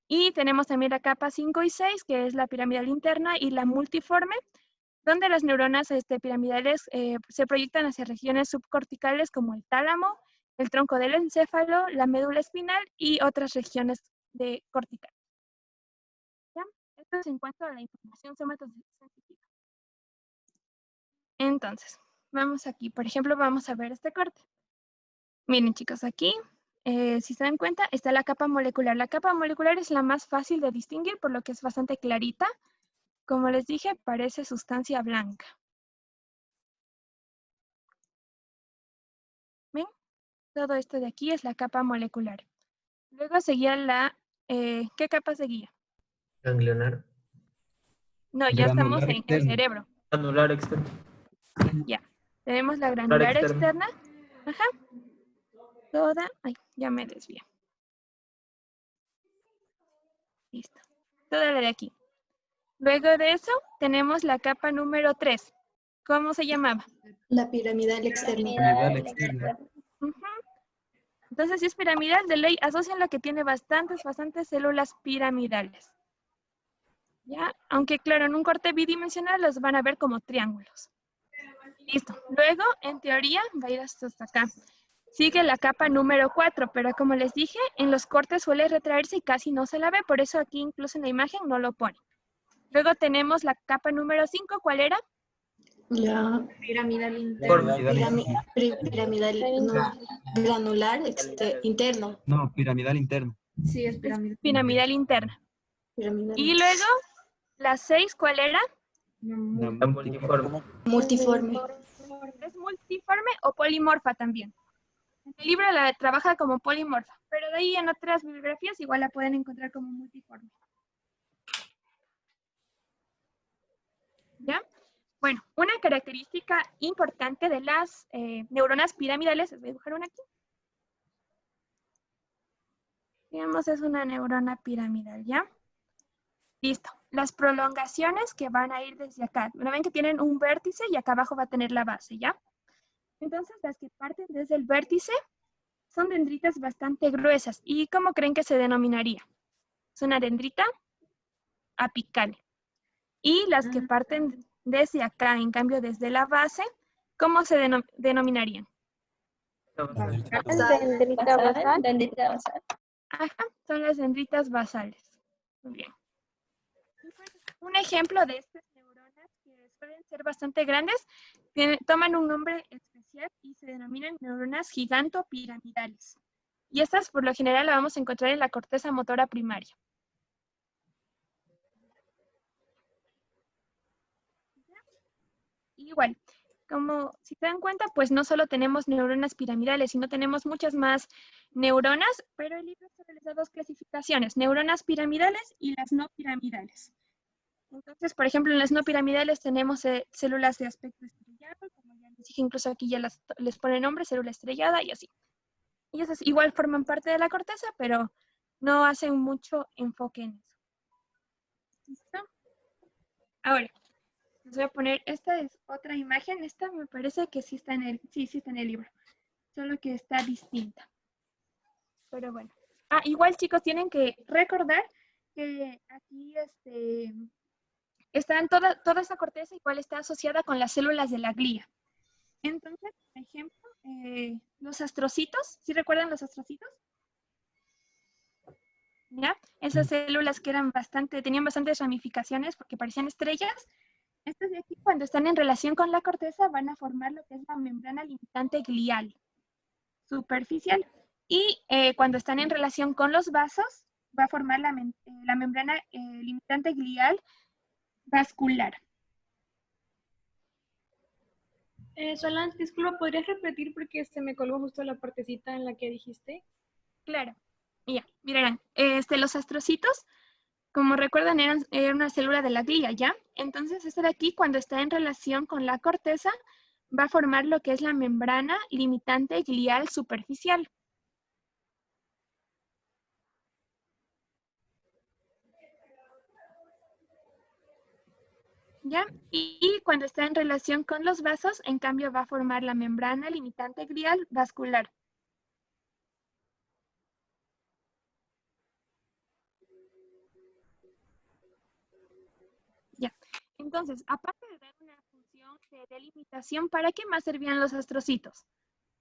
Y tenemos también la capa 5 y 6, que es la piramidal interna y la multiforme, donde las neuronas piramidales se proyectan hacia regiones subcorticales como el tálamo, el tronco del encéfalo, la médula espinal y otras regiones corticales. ¿Ya? Esto es en cuanto a la información somatosensitiva. Entonces, vamos aquí. Por ejemplo, vamos a ver este corte. Miren, chicos, aquí, si se dan cuenta, está la capa molecular. La capa molecular es la más fácil de distinguir, por lo que es bastante clarita. Como les dije, parece sustancia blanca. ¿Ven? Todo esto de aquí es la capa molecular. Luego seguía la... ¿qué capa seguía? Ganglionar. No, ya estamos Granular en el externo. cerebro. Granular externo. Ya. Tenemos la granular externa. Ajá. Toda... Ay, ya me desvié. Listo. Toda la de aquí. Luego de eso, tenemos la capa número 3. ¿Cómo se llamaba? La piramidal externa. Piramidal externa. Ujú. Entonces, si es piramidal, de ley, asocian la que tiene bastantes células piramidales. ¿Ya? Aunque, claro, en un corte bidimensional los van a ver como triángulos. Listo. Luego, en teoría, va a ir hasta acá. Sigue la capa número 4, pero como les dije, en los cortes suele retraerse y casi no se la ve, por eso aquí incluso en la imagen no lo pone. Luego tenemos la capa número 5, ¿cuál era? La Piramidal interna. piramidal, no, granular interno. No, piramidal interno. Sí, es piramidal. Piramidal interna. Piramidal Y luego, la 6, ¿cuál era? La Multiforme. multiforme. ¿Es multiforme o polimorfa también? En el libro la trabaja como polimorfa, pero de ahí en otras bibliografías igual la pueden encontrar como multiforme. ¿Ya? Bueno, una característica importante de las neuronas piramidales, les voy a dibujar una aquí. Digamos, es una neurona piramidal, ¿ya? Listo. Las prolongaciones que van a ir desde acá. Bueno, ven que tienen un vértice y acá abajo va a tener la base, ¿ya? Entonces, las que parten desde el vértice son dendritas bastante gruesas. ¿Y cómo creen que se denominaría? Es una dendrita apical. Y las que parten desde acá, en cambio desde la base, ¿cómo se denominarían? Dendrita basal. Dendrita basal. Ajá, son las dendritas basales. Muy bien. Un ejemplo de estas neuronas que suelen ser bastante grandes, toman un nombre especial y se denominan neuronas gigantopiramidales. Y estas por lo general las vamos a encontrar en la corteza motora primaria. Igual, como si se dan cuenta, pues no solo tenemos neuronas piramidales, sino tenemos muchas más neuronas, pero el libro solo les da dos clasificaciones, neuronas piramidales y las no piramidales. Entonces, por ejemplo, en las no piramidales tenemos células de aspecto estrellado, como ya les dije, incluso aquí ya les pone nombre, célula estrellada y así. Ellos igual forman parte de la corteza, pero no hacen mucho enfoque en eso. ¿Listo? Ahora, les voy a poner, esta es otra imagen. Esta me parece que sí está en el libro, solo que está distinta. Pero bueno. Igual, chicos, tienen que recordar que aquí están toda esa corteza igual está asociada con las células de la glía. Entonces, por ejemplo, los astrocitos, ¿sí recuerdan los astrocitos? ¿Ya? Esas células que tenían bastantes ramificaciones porque parecían estrellas. Estas de aquí, cuando están en relación con la corteza, van a formar lo que es la membrana limitante glial superficial. Y cuando están en relación con los vasos, va a formar la membrana limitante glial vascular. Solange, disculpa, ¿podrías repetir porque se me colgó justo la partecita en la que dijiste? Claro. Ya, mirarán. Los astrocitos, como recuerdan, eran una célula de la glía, ¿ya? Entonces, esta de aquí, cuando está en relación con la corteza, va a formar lo que es la membrana limitante glial superficial. ¿Ya? Y cuando está en relación con los vasos, en cambio, va a formar la membrana limitante glial vascular. Ya. Entonces, aparte de dar una función de delimitación, ¿para qué más servían los astrocitos?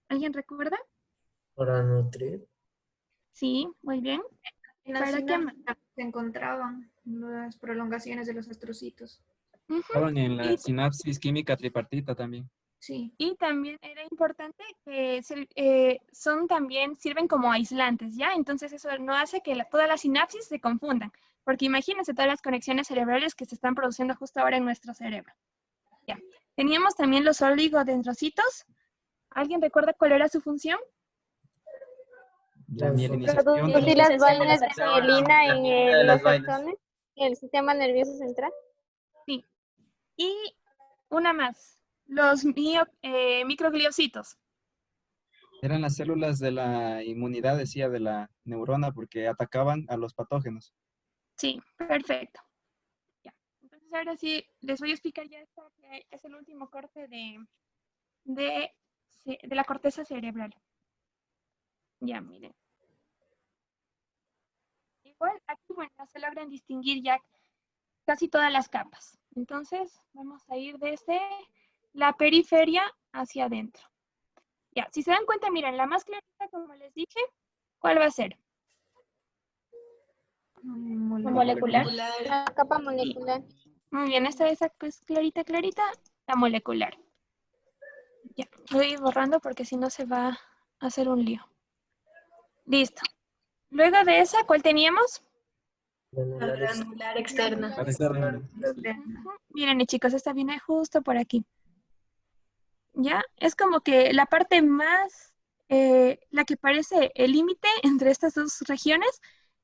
¿Alguien recuerda? Para nutrir. Sí, muy bien. En la sinapsis se encontraban las prolongaciones de los astrocitos. Estaban en la sinapsis química tripartita también. Sí. Y también era importante que sirven como aislantes, ¿ya? Entonces eso no hace que todas las sinapsis se confundan, porque imagínense todas las conexiones cerebrales que se están produciendo justo ahora en nuestro cerebro. Ya. Teníamos también los oligodendrocitos. ¿Alguien recuerda cuál era su función? La mielinización. Producir las vainas de mielina en los axones, en el sistema nervioso central. Sí. Y una más. Los microgliocitos. Eran las células de la inmunidad, decía, de la neurona, porque atacaban a los patógenos. Sí, perfecto. Ya. Entonces ahora sí, les voy a explicar ya esto, que es el último corte de la corteza cerebral. Ya, miren. Igual aquí, bueno, se logran distinguir ya casi todas las capas. Entonces, vamos a ir desde la periferia hacia adentro. Ya, si se dan cuenta, miren, la más clarita, como les dije, ¿cuál va a ser? Molecular. La capa molecular. Muy bien, esta es pues clarita, la molecular. Ya, voy a ir borrando porque si no se va a hacer un lío. Listo. Luego de esa, ¿cuál teníamos? La granular externa. Miren, chicos, esta viene justo por aquí. ¿Ya? Es como que la parte más, la que parece el límite entre estas dos regiones,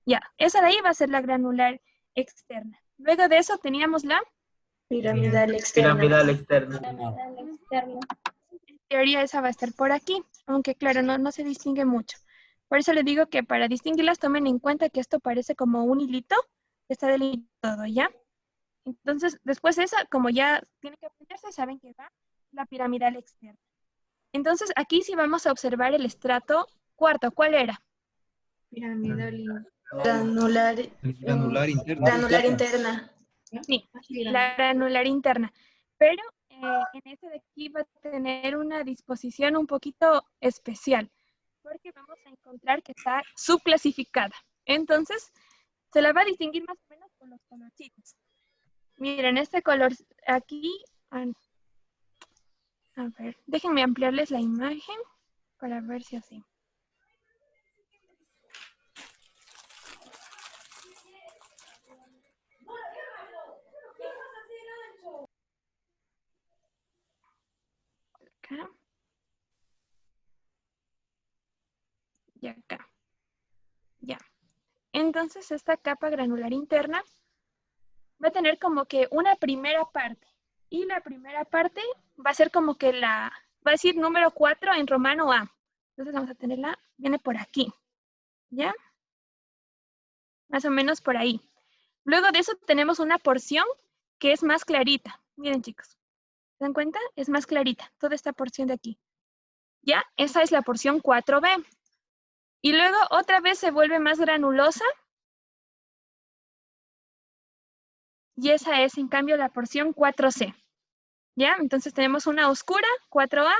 ya, esa de ahí va a ser la granular externa. Luego de eso teníamos la piramidal externa. Piramidal externa. En teoría esa va a estar por aquí, aunque claro, no se distingue mucho. Por eso les digo que para distinguirlas tomen en cuenta que esto parece como un hilito que está delimitado, ¿ya? Entonces, después esa, como ya tiene que aprenderse, saben que va la piramidal externa. Entonces, aquí sí vamos a observar el estrato cuarto. ¿Cuál era? Piramidal Granular interna. Granular interna. Sí, la granular interna. Pero en este de aquí va a tener una disposición un poquito especial, porque vamos a encontrar que está subclasificada. Entonces, se la va a distinguir más o menos con los colorcitos. Miren, este color aquí, a ver, déjenme ampliarles la imagen para ver si así. Acá. Y acá. Ya. Entonces, esta capa granular interna va a tener como que una primera parte. Y la primera parte va a ser como que va a decir número 4 en romano A. Entonces vamos a tener la Viene por aquí, ¿ya? Más o menos por ahí. Luego de eso tenemos una porción que es más clarita. Miren, chicos, ¿se dan cuenta? Es más clarita, toda esta porción de aquí. ¿Ya? Esa es la porción 4B. Y luego otra vez se vuelve más granulosa. Y esa es, en cambio, la porción 4C. ¿Ya? Entonces tenemos una oscura, 4A,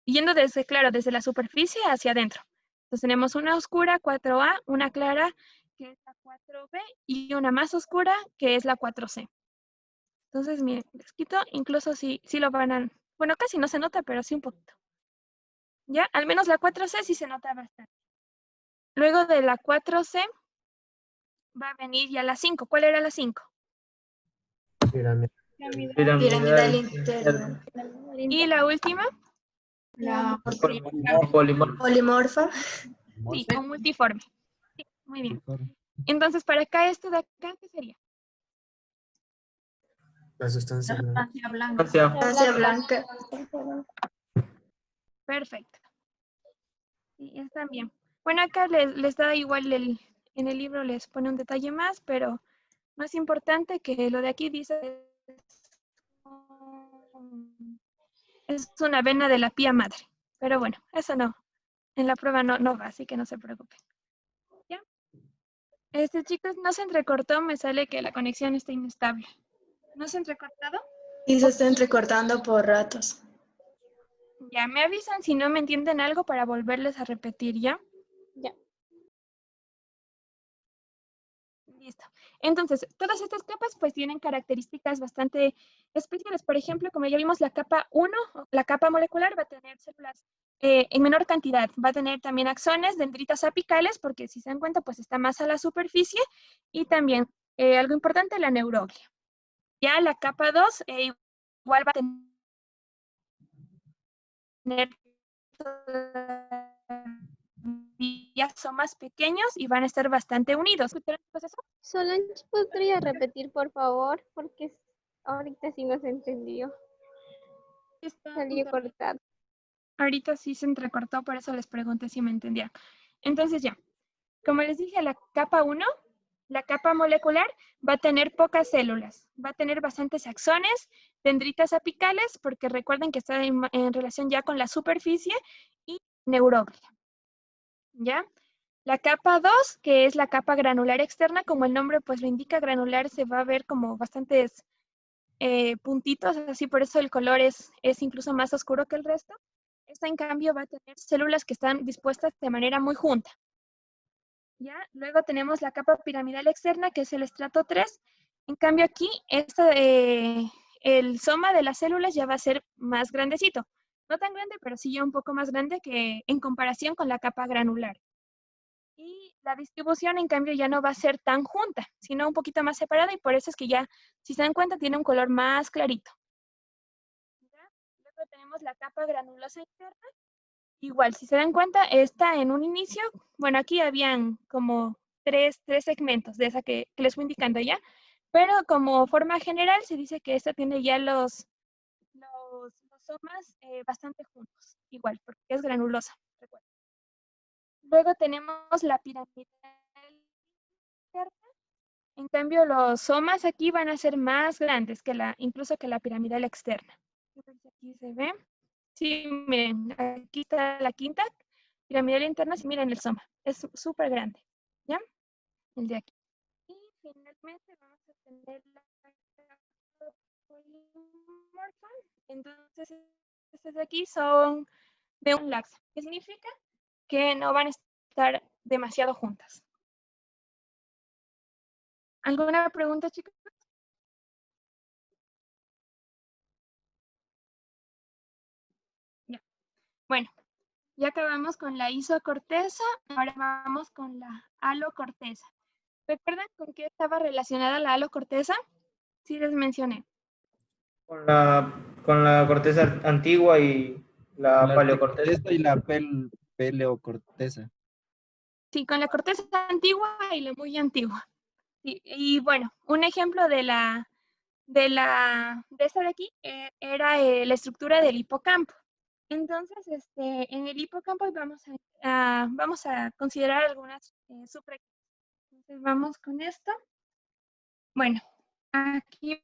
yendo desde, claro, desde la superficie hacia adentro. Entonces tenemos una oscura, 4A, una clara, que es la 4B, y una más oscura, que es la 4C. Entonces, miren, les quito, incluso si lo van a... Bueno, casi no se nota, pero sí un poquito. ¿Ya? Al menos la 4C sí se nota bastante. Luego de la 4C va a venir ya la 5. ¿Cuál era la 5? Piramidal interna. ¿Y la última? La Polimorfa. Sí, o multiforme. Sí, muy bien. Entonces, para acá, esto de acá, ¿qué sería? La sustancia blanca. blanca. Sustancia blanca. Perfecto. Sí, están bien. Bueno, acá les da igual en el libro les pone un detalle más, pero no es importante que lo de aquí dice es una vena de la pía madre. Pero bueno, eso no. En la prueba no va, así que no se preocupen. ¿Ya? Chicos, no se entrecortó, me sale que la conexión está inestable. ¿No se ha entrecortado? Y se está entrecortando por ratos. Ya, me avisan si no me entienden algo para volverles a repetir, ¿ya? Ya. Listo. Entonces, todas estas capas pues tienen características bastante especiales. Por ejemplo, como ya vimos, la capa 1, la capa molecular va a tener células en menor cantidad. Va a tener también axones, dendritas apicales, porque si se dan cuenta, pues está más a la superficie. Y también, algo importante, la neuroglia. Ya la capa 2 igual va a tener son más pequeños y van a estar bastante unidos. Solange, ¿podría repetir, por favor? Porque ahorita sí no se entendió. Salió cortado. Ahorita sí se entrecortó, por eso les pregunté si me entendían. Entonces ya, como les dije, la capa 1, la capa molecular, va a tener pocas células. Va a tener bastantes axones, dendritas apicales, porque recuerden que está en relación ya con la superficie, y neuroglia. ¿Ya? La capa 2, que es la capa granular externa, como el nombre pues lo indica, granular se va a ver como bastantes puntitos, así por eso el color es incluso más oscuro que el resto. Esta en cambio va a tener células que están dispuestas de manera muy junta. ¿Ya? Luego tenemos la capa piramidal externa, que es el estrato 3. En cambio aquí, el soma de las células ya va a ser más grandecito. No tan grande, pero sí ya un poco más grande que en comparación con la capa granular. Y la distribución, en cambio, ya no va a ser tan junta, sino un poquito más separada, y por eso es que ya, si se dan cuenta, tiene un color más clarito. ¿Ya? Luego tenemos la capa granulosa interna. Igual, si se dan cuenta, está en un inicio, bueno, aquí habían como tres segmentos de esa que les fui indicando ya, pero como forma general se dice que esta tiene ya los somas bastante juntos, igual, porque es granulosa, recuerden. Luego tenemos la piramidal interna. En cambio, los somas aquí van a ser más grandes que incluso que la piramidal externa. Aquí se ve. Sí, miren, aquí está la quinta piramidal interna. Sí, miren el soma. Es súper grande. ¿Ya? El de aquí. Y finalmente vamos a tener la polimorfa. Entonces, estas de aquí son de un laxa. ¿Qué significa? Que no van a estar demasiado juntas. ¿Alguna pregunta, chicos? Ya. Bueno, ya acabamos con la isocorteza, ahora vamos con la alocorteza. ¿Recuerdan con qué estaba relacionada la alocorteza? Sí les mencioné. Con la corteza antigua y la paleocorteza. Y la paleocorteza. Sí, con la corteza antigua y la muy antigua. Sí, y bueno, un ejemplo de esta de aquí era la estructura del hipocampo. Entonces, en el hipocampo vamos a considerar algunas subregiones. Entonces, vamos con esto. Bueno, aquí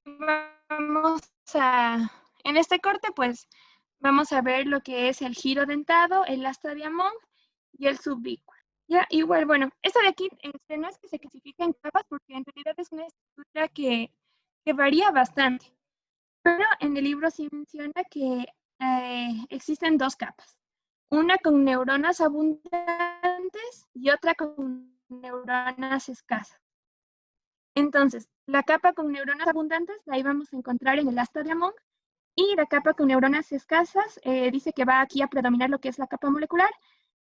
en este corte, pues, vamos a ver lo que es el giro dentado, el asta de Amon y el subículo. Ya, igual, bueno, esto de aquí no es que se clasifique en capas, porque en realidad es una estructura que varía bastante. Pero en el libro sí menciona que existen dos capas. Una con neuronas abundantes y otra con neuronas escasas. Entonces, la capa con neuronas abundantes la íbamos a encontrar en el asta de Amon, y la capa con neuronas escasas dice que va aquí a predominar lo que es la capa molecular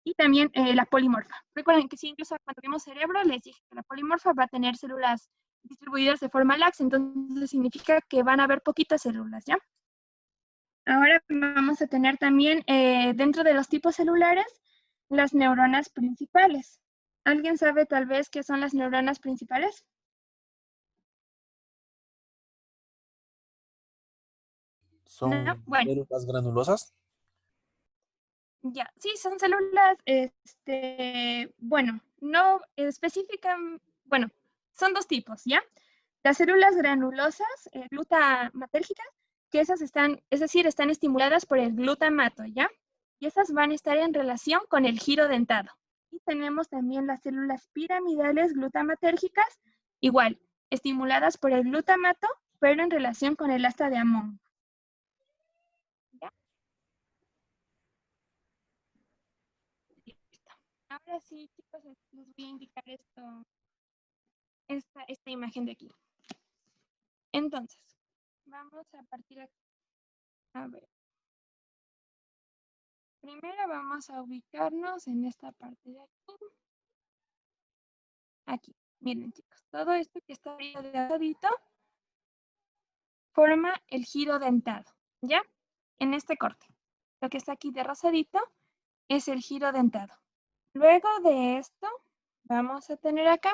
y también la polimorfa. Recuerden que sí, incluso cuando vimos cerebro, les dije que la polimorfa va a tener células distribuidas de forma laxa, entonces significa que van a haber poquitas células, ¿ya? Ahora vamos a tener también dentro de los tipos celulares las neuronas principales. ¿Alguien sabe tal vez qué son las neuronas principales? ¿Son No, bueno. células granulosas? Ya, sí, son células, bueno, no especifican, bueno, son dos tipos, ¿ya? Las células granulosas, glutamatérgicas, que esas están, es decir, están estimuladas por el glutamato, ¿ya? Y esas van a estar en relación con el giro dentado. Y tenemos también las células piramidales glutamatérgicas, igual, estimuladas por el glutamato, pero en relación con el asta de Amon. Ahora sí, chicos, les voy a indicar esta imagen de aquí. Entonces, vamos a partir aquí. A ver. Primero vamos a ubicarnos en esta parte de aquí. Aquí, miren chicos, todo esto que está arriba de ladito forma el giro dentado, ¿ya? En este corte. Lo que está aquí de rosadito es el giro dentado. Luego de esto, vamos a tener acá,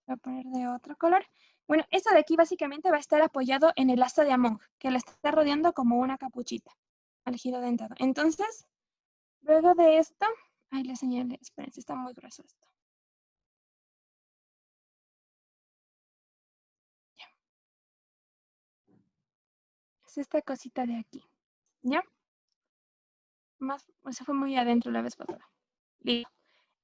voy a poner de otro color. Bueno, esto de aquí básicamente va a estar apoyado en el asta de Amon, que la está rodeando como una capuchita al giro dentado. Entonces, luego de esto, ahí le señalé, espérense, está muy grueso esto. Ya. Es esta cosita de aquí, ¿ya? Se fue muy adentro la vez pasada. Listo.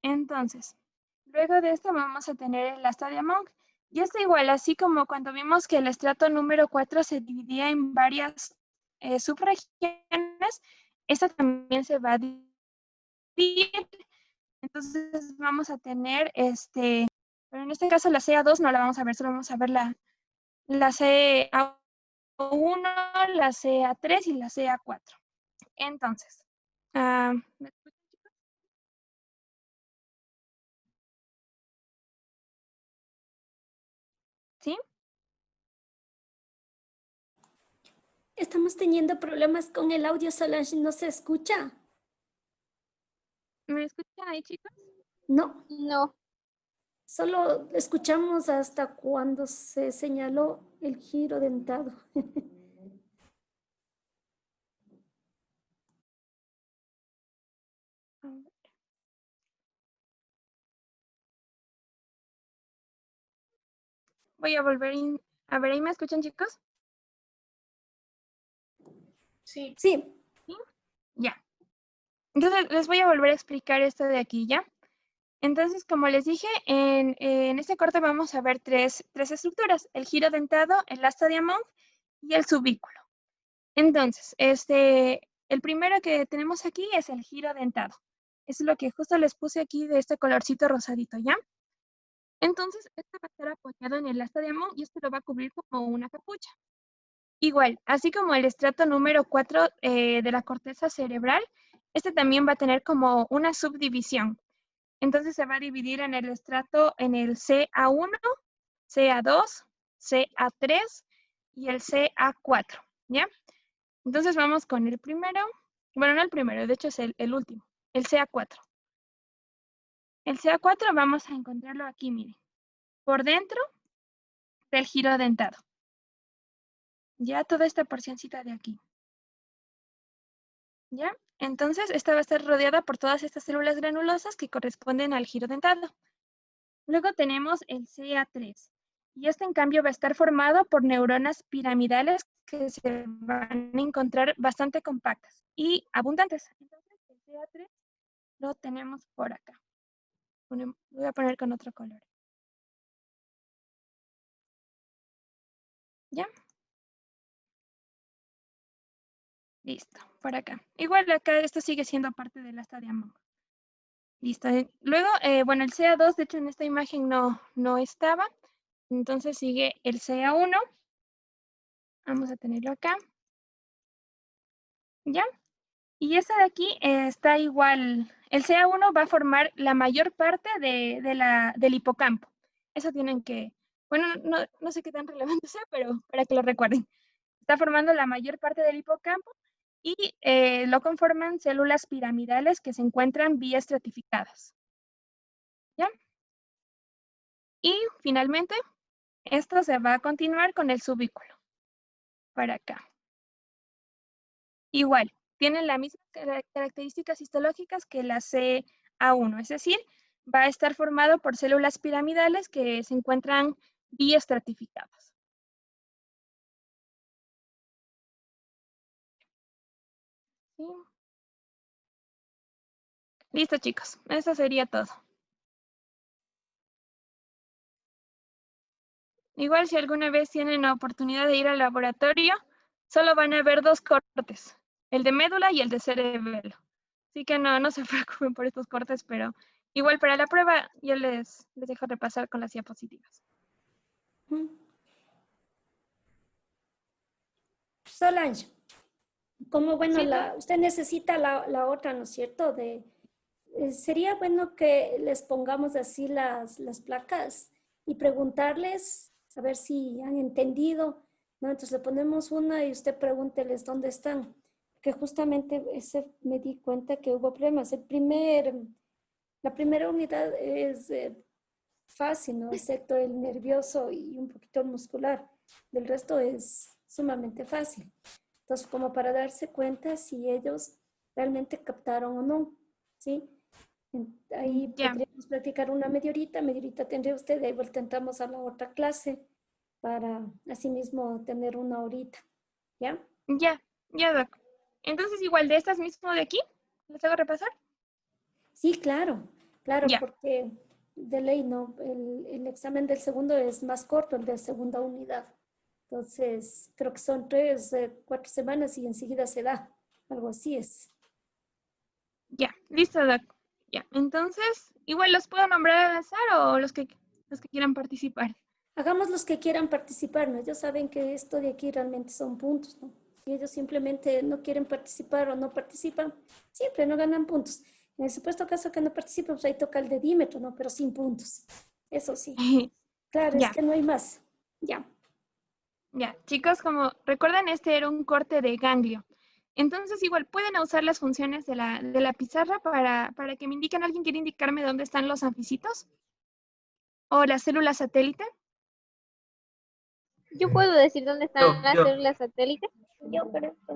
Entonces, luego de esto vamos a tener el asta de Amon. Y esto igual, así como cuando vimos que el estrato número 4 se dividía en varias subregiones, esta también se va a dividir. Entonces vamos a tener pero en este caso la CA2 no la vamos a ver, solo vamos a ver la CA1, la CA3 y la CA4. Entonces, ¿me escuchan, chicos? ¿Sí? Estamos teniendo problemas con el audio, Solange, no se escucha. ¿Me escuchan ahí, chicos? No. No. Solo escuchamos hasta cuando se señaló el giro dentado. Voy a volver a ver, ¿ahí me escuchan, chicos? Sí. Sí. ¿Sí? Ya. Entonces, les voy a volver a explicar esto de aquí, ¿ya? Entonces, como les dije, en este corte vamos a ver tres estructuras, el giro dentado, el asta de Amon y el subículo. Entonces, el primero que tenemos aquí es el giro dentado. Es lo que justo les puse aquí de este colorcito rosadito, ¿ya? Entonces, este va a estar apoyado en el asta de Amon y esto lo va a cubrir como una capucha. Igual, así como el estrato número 4 de la corteza cerebral, este también va a tener como una subdivisión. Entonces se va a dividir en el estrato en el CA1, CA2, CA3 y el CA4, ¿ya? Entonces vamos con el primero, bueno, no el primero, de hecho es el último, el CA4. El CA4 vamos a encontrarlo aquí, miren, por dentro del giro dentado. Ya toda esta porcioncita de aquí. ¿Ya? Entonces, esta va a estar rodeada por todas estas células granulosas que corresponden al giro dentado. Luego tenemos el CA3. Y este, en cambio, va a estar formado por neuronas piramidales que se van a encontrar bastante compactas y abundantes. Entonces, el CA3 lo tenemos por acá. Voy a poner con otro color. ¿Ya? Listo, por acá. Igual acá esto sigue siendo parte del asta de Among. Listo. Luego, bueno, el CA2, de hecho, en esta imagen no estaba. Entonces sigue el CA1. Vamos a tenerlo acá. ¿Ya? Y esta de aquí está igual. El CA1 va a formar la mayor parte del hipocampo. Eso tienen que... Bueno, no sé qué tan relevante sea, pero para que lo recuerden. Está formando la mayor parte del hipocampo y lo conforman células piramidales que se encuentran biestratificadas. ¿Ya? Y finalmente, esto se va a continuar con el subículo. Para acá. Igual, tienen las mismas características histológicas que la CA1, es decir, va a estar formado por células piramidales que se encuentran biestratificadas. ¿Sí? Listo, chicos. Eso sería todo. Igual si alguna vez tienen la oportunidad de ir al laboratorio, solo van a ver 2 cortes, el de médula y el de cerebelo. Así que no se preocupen por estos cortes, pero igual para la prueba yo les dejo repasar con las diapositivas. Solange, como bueno, Sí, usted necesita la otra, ¿no es cierto? Sería bueno que les pongamos así las placas y preguntarles, a ver si han entendido, ¿no? Entonces le ponemos una y usted pregúnteles dónde están, que justamente me di cuenta que hubo problemas. La primera unidad es fácil, ¿no? Excepto el nervioso y un poquito el muscular. Del resto es sumamente fácil. Entonces, como para darse cuenta si ellos realmente captaron o no, ¿sí? Ahí podríamos platicar una media horita tendría usted, ahí intentamos a la otra clase para asimismo tener una horita, ¿ya? Ya, Doc. Entonces, igual de estas mismo de aquí, ¿les hago repasar? Sí, claro, porque de ley no, el examen del segundo es más corto, el de segunda unidad. Entonces, creo que son 4 semanas y enseguida se da, algo así es. Ya, listo, Doc. Ya, entonces, igual los puedo nombrar al azar o los que quieran participar. Hagamos los que quieran participar, ¿no? Ellos saben que esto de aquí realmente son puntos, ¿no? Si ellos simplemente no quieren participar o no participan, siempre no ganan puntos. En el supuesto caso que no participen, pues ahí toca el dedímetro, ¿no? Pero sin puntos. Eso sí. Claro, Ya. es que no hay más. Ya. Ya, chicos, como recuerdan, este era un corte de ganglio. Entonces, igual, pueden usar las funciones de la pizarra para que me indiquen. ¿Alguien quiere indicarme dónde están los anficitos? ¿O las células satélite? Yo puedo decir dónde están las células satélites. Yo creo que...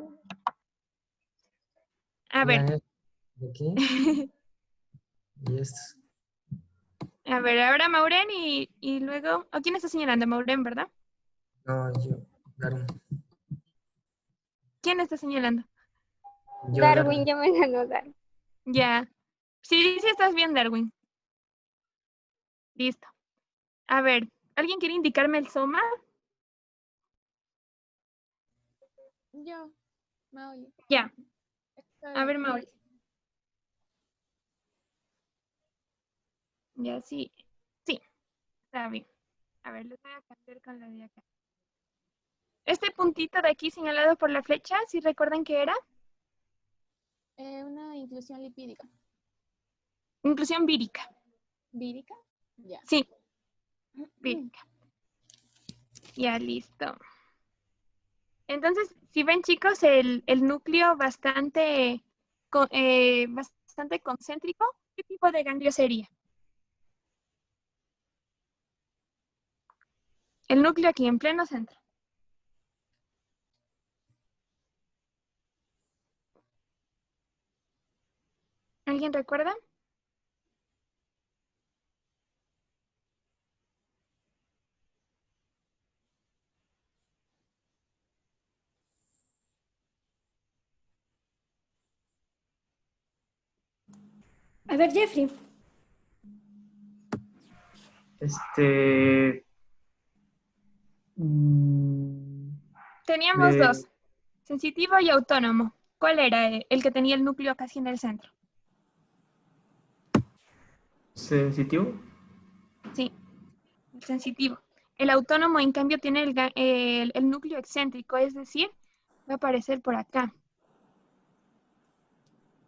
A ver. Aquí. Y estos. A ver, ahora Maureen y luego... ¿A quién está señalando? Maureen, ¿verdad? No, yo, Darwin. ¿Quién está señalando? Darwin, ya me ganó Darwin. Ya. Sí, estás bien, Darwin. Listo. A ver, ¿alguien quiere indicarme el soma? Yo, Mauli. Ya. A ver, Mauli. Ya, sí. Sí, está bien. A ver, lo voy a cambiar con la de acá. Este puntito de aquí señalado por la flecha, ¿sí recuerdan qué era? Una inclusión lipídica. Inclusión vírica. ¿Vírica? Ya. Sí. Vírica. Ya, listo. Entonces, si ven, chicos, el núcleo bastante concéntrico, ¿qué tipo de ganglio sería? El núcleo aquí en pleno centro. ¿Alguien recuerda? A ver, Jeffrey. Teníamos dos, sensitivo y autónomo. ¿Cuál era el que tenía el núcleo casi en el centro? ¿Sensitivo? Sí, el sensitivo. El autónomo, en cambio, tiene el núcleo excéntrico, es decir, va a aparecer por acá.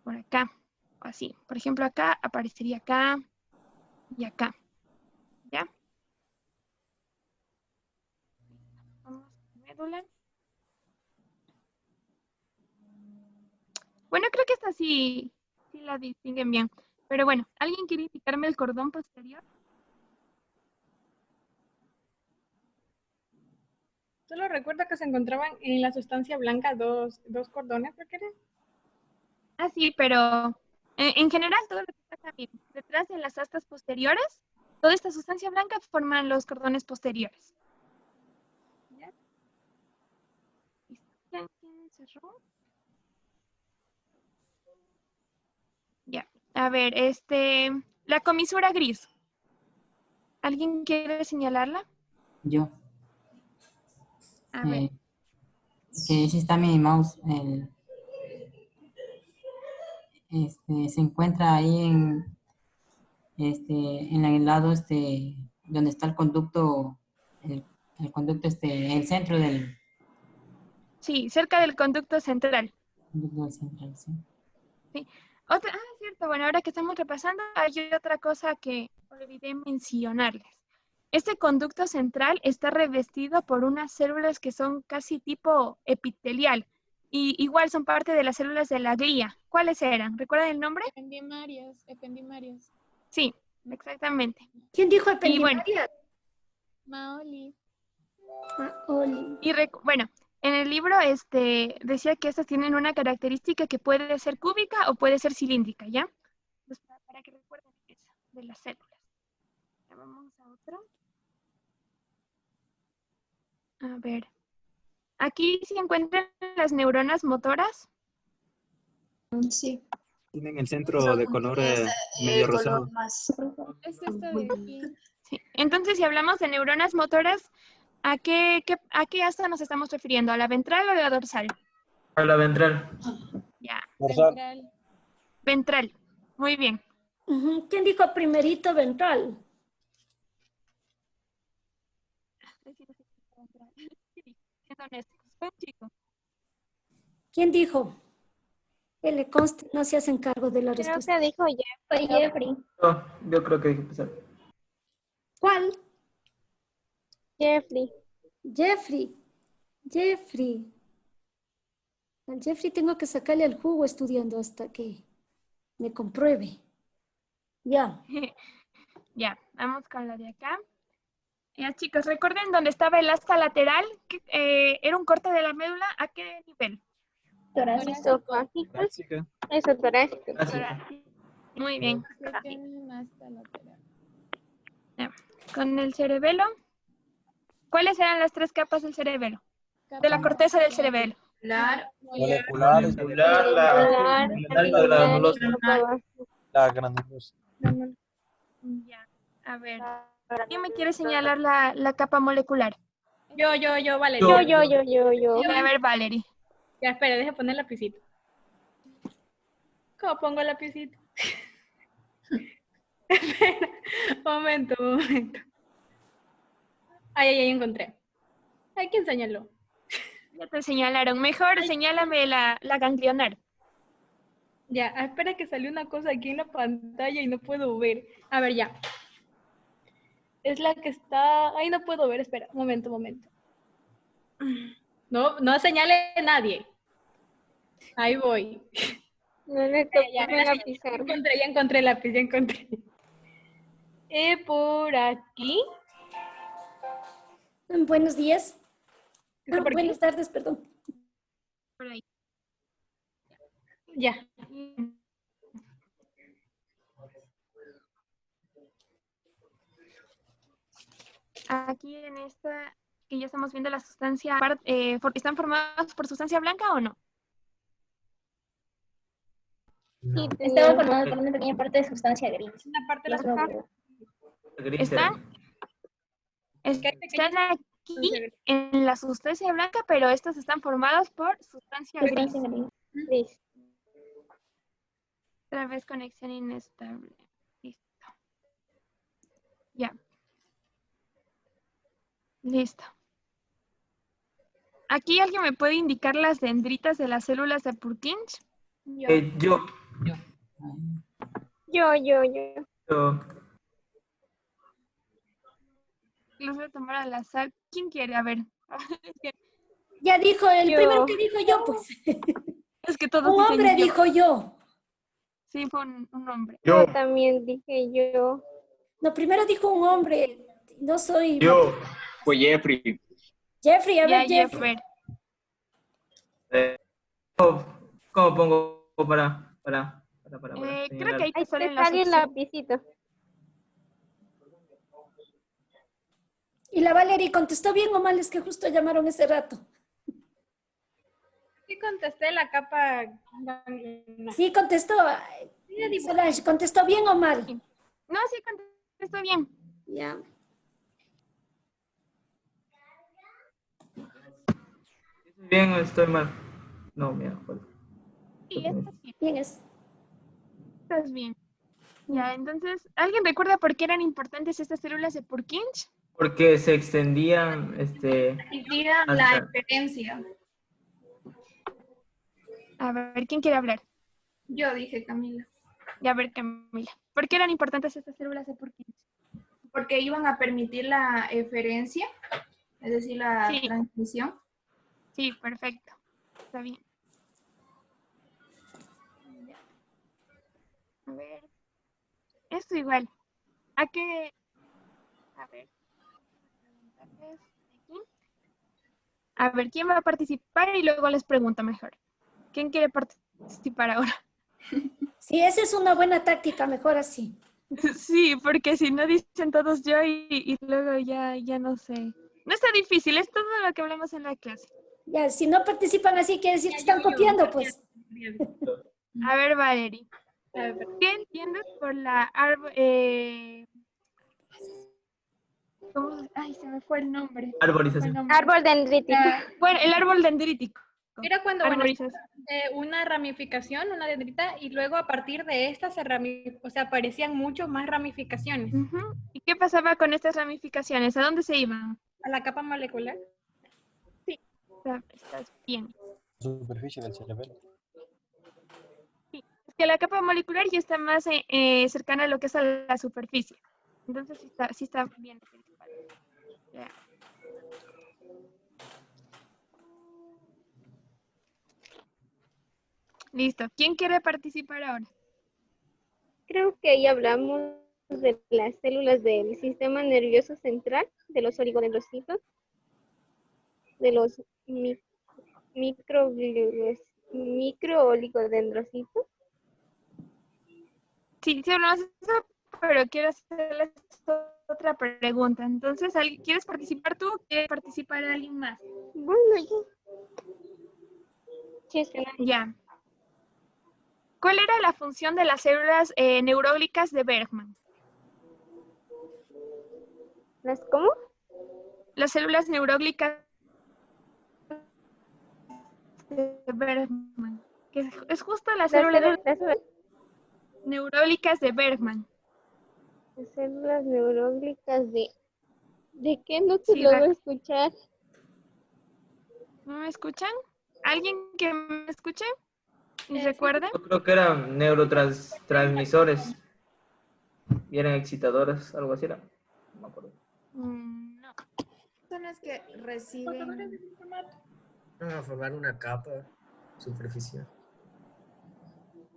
Por acá, o así. Por ejemplo, acá aparecería acá y acá. ¿Ya? Vamos a médula. Bueno, creo que esta sí la distinguen bien. Pero bueno, ¿alguien quiere indicarme el cordón posterior? Solo recuerdo que se encontraban en la sustancia blanca dos cordones, ¿por qué era? Ah, sí, pero en general todo lo que está acá bien. Detrás de las astas posteriores, toda esta sustancia blanca forman los cordones posteriores. ¿Ya? ¿Quién cerró? Ya. A ver, la comisura gris. ¿Alguien quiere señalarla? Yo. A ver. Que sí está mi mouse. Se encuentra ahí en el lado donde está el conducto, el conducto, el centro del Sí, cerca del conducto central. conducto central, sí. Sí. Cierto, bueno, ahora que estamos repasando, hay otra cosa que olvidé mencionarles. Este conducto central está revestido por unas células que son casi tipo epitelial y igual son parte de las células de la glía. ¿Cuáles eran? ¿Recuerdan el nombre? Ependimarias. Sí, exactamente. ¿Quién dijo Y bueno, ependimarias? Maoli. Maoli. y bueno, en el libro decía que estas tienen una característica que puede ser cúbica o puede ser cilíndrica, ¿ya? Entonces, para que recuerden eso de las células. Ya vamos a otro. A ver. Aquí se encuentran las neuronas motoras. Sí. Tienen el centro de color medio rosado. Es esta de aquí. Sí. Entonces, si hablamos de neuronas motoras, ¿a qué asta nos estamos refiriendo? ¿A la ventral o a la dorsal? A la ventral. Ya. Ventral. Ventral. Muy bien. ¿Quién dijo primerito ventral? Siendo honestos, fue un chico. ¿Quién dijo? Que le conste, no se hacen cargo de la Creo respuesta. que dijo Jeffrey. No, yo creo que hay que empezar. ¿Cuál? Jeffrey. Jeffrey. Al Jeffrey tengo que sacarle el jugo estudiando hasta que me compruebe. Ya. Ya, vamos con la de acá. Ya, chicos, recuerden dónde estaba el asta lateral, que era un corte de la médula, ¿a qué nivel? Torácico. Eso, torácico. Muy bien. Ya. Con el cerebelo, ¿cuáles eran las tres capas del cerebelo? De la corteza del cerebelo. Molecular, la granulosa. Ya, a ver. ¿Quién me quiere señalar la capa molecular? Yo, Valerie. Yo. A ver, Valerie. Ya, espera, deja poner lapicito. ¿Cómo pongo el lapicito? Espera, momento. Ahí encontré. Ay, ¿quién señaló? Ya te señalaron. Mejor señálame la ganglionar. Ya, espera que salió una cosa aquí en la pantalla y no puedo ver. A ver, ya. Es la que está... Ay, no puedo ver, espera. Momento. No señale nadie. Ahí voy. No le toques la pizarra. Ya encontré el lápiz, ya encontré. Por aquí. Buenos días. ¿Está por Buenas tardes, perdón. Por ahí. Ya. aquí en esta, que ya estamos viendo la sustancia, ¿están formados por sustancia blanca o no? Sí, estaba formado por una pequeña parte de sustancia gris. Una parte de la sustancia Están aquí en la sustancia blanca, pero estas están formadas por sustancia gris. Gris. Otra vez conexión inestable. Listo. Ya. Listo. ¿Aquí alguien me puede indicar las dendritas de las células de Purkinje? Yo. Los voy a tomar al azar. ¿Quién quiere? A ver. Ya dijo, el primero que dijo yo, pues. Es que todos Un dicen hombre yo. dijo yo. Sí, fue un hombre. Yo también dije yo. No, primero dijo un hombre. No soy... Fue Jeffrey. Jeffrey, a ver, Ya, Jeffrey. ¿Cómo pongo para creo que ahí te Ahí salen te las sale el opciones. lapicito. Y la Valerie contestó bien o mal, es que justo llamaron ese rato. Sí contesté la capa ganglionar. Sí, contestó. Solange, ¿contestó bien o mal? No, sí contestó bien. Ya. ¿Bien o estoy mal? No, mira. Sí, estás bien. Bien es. Estás bien. Ya, entonces, ¿alguien recuerda por qué eran importantes estas células de Purkinje? Porque se extendían, Hicieron la hasta- inferencia. A ver, ¿quién quiere hablar? Yo dije, Camila. Ya, a ver, Camila. ¿Por qué eran importantes estas células de Purkinje? Porque iban a permitir la eferencia, es decir, la Sí. transmisión. Sí, perfecto. Está bien. Ya. A ver. Esto igual. ¿A qué? A ver. Aquí. A ver, ¿quién va a participar? Y luego les pregunto mejor. ¿Quién quiere participar ahora? Sí, esa es una buena táctica, mejor así. Sí, porque si no dicen todos yo y luego ya no sé. No está difícil, es todo lo que hablamos en la clase. Ya, si no participan así, quiere decir que están copiando, pues. A ver, Valerie. ¿Qué entiendes por la Ay, se me fue el nombre. Arborización. Árbol dendrítico. Bueno, el árbol dendrítico. Era cuando Arborización. una ramificación, una dendrita, y luego a partir de esta aparecían mucho más ramificaciones. ¿Y qué pasaba con estas ramificaciones? ¿A dónde se iban? A la capa molecular. Sí, estás bien. Superficie del cerebelo. Sí, es que la capa molecular ya está más cercana a lo que es a la superficie. Entonces sí está bien. Ya. Listo. ¿Quién quiere participar ahora? Creo que ahí hablamos de las células del sistema nervioso central, de los oligodendrocitos, de los microoligodendrocitos. Sí, hablamos de eso, pero quiero hacerles otra pregunta. Entonces, ¿quieres participar tú o quiere participar alguien más? Bueno, yo. Sí, Ya. ¿Cuál era la función de las células neurólogicas de Bergman? ¿Las cómo? Las células neurólogicas de Bergman. Que es justo la célula neurológicas de Bergman. Las células neurológicas ¿de qué no te Sí, logro escuchar? ¿No me escuchan? ¿Alguien que me escuche? ¿Y recuerda? Yo creo que eran neurotransmisores. Y eran excitadoras, algo así era. No me acuerdo. No. Son las que reciben. Van a formar una capa superficial.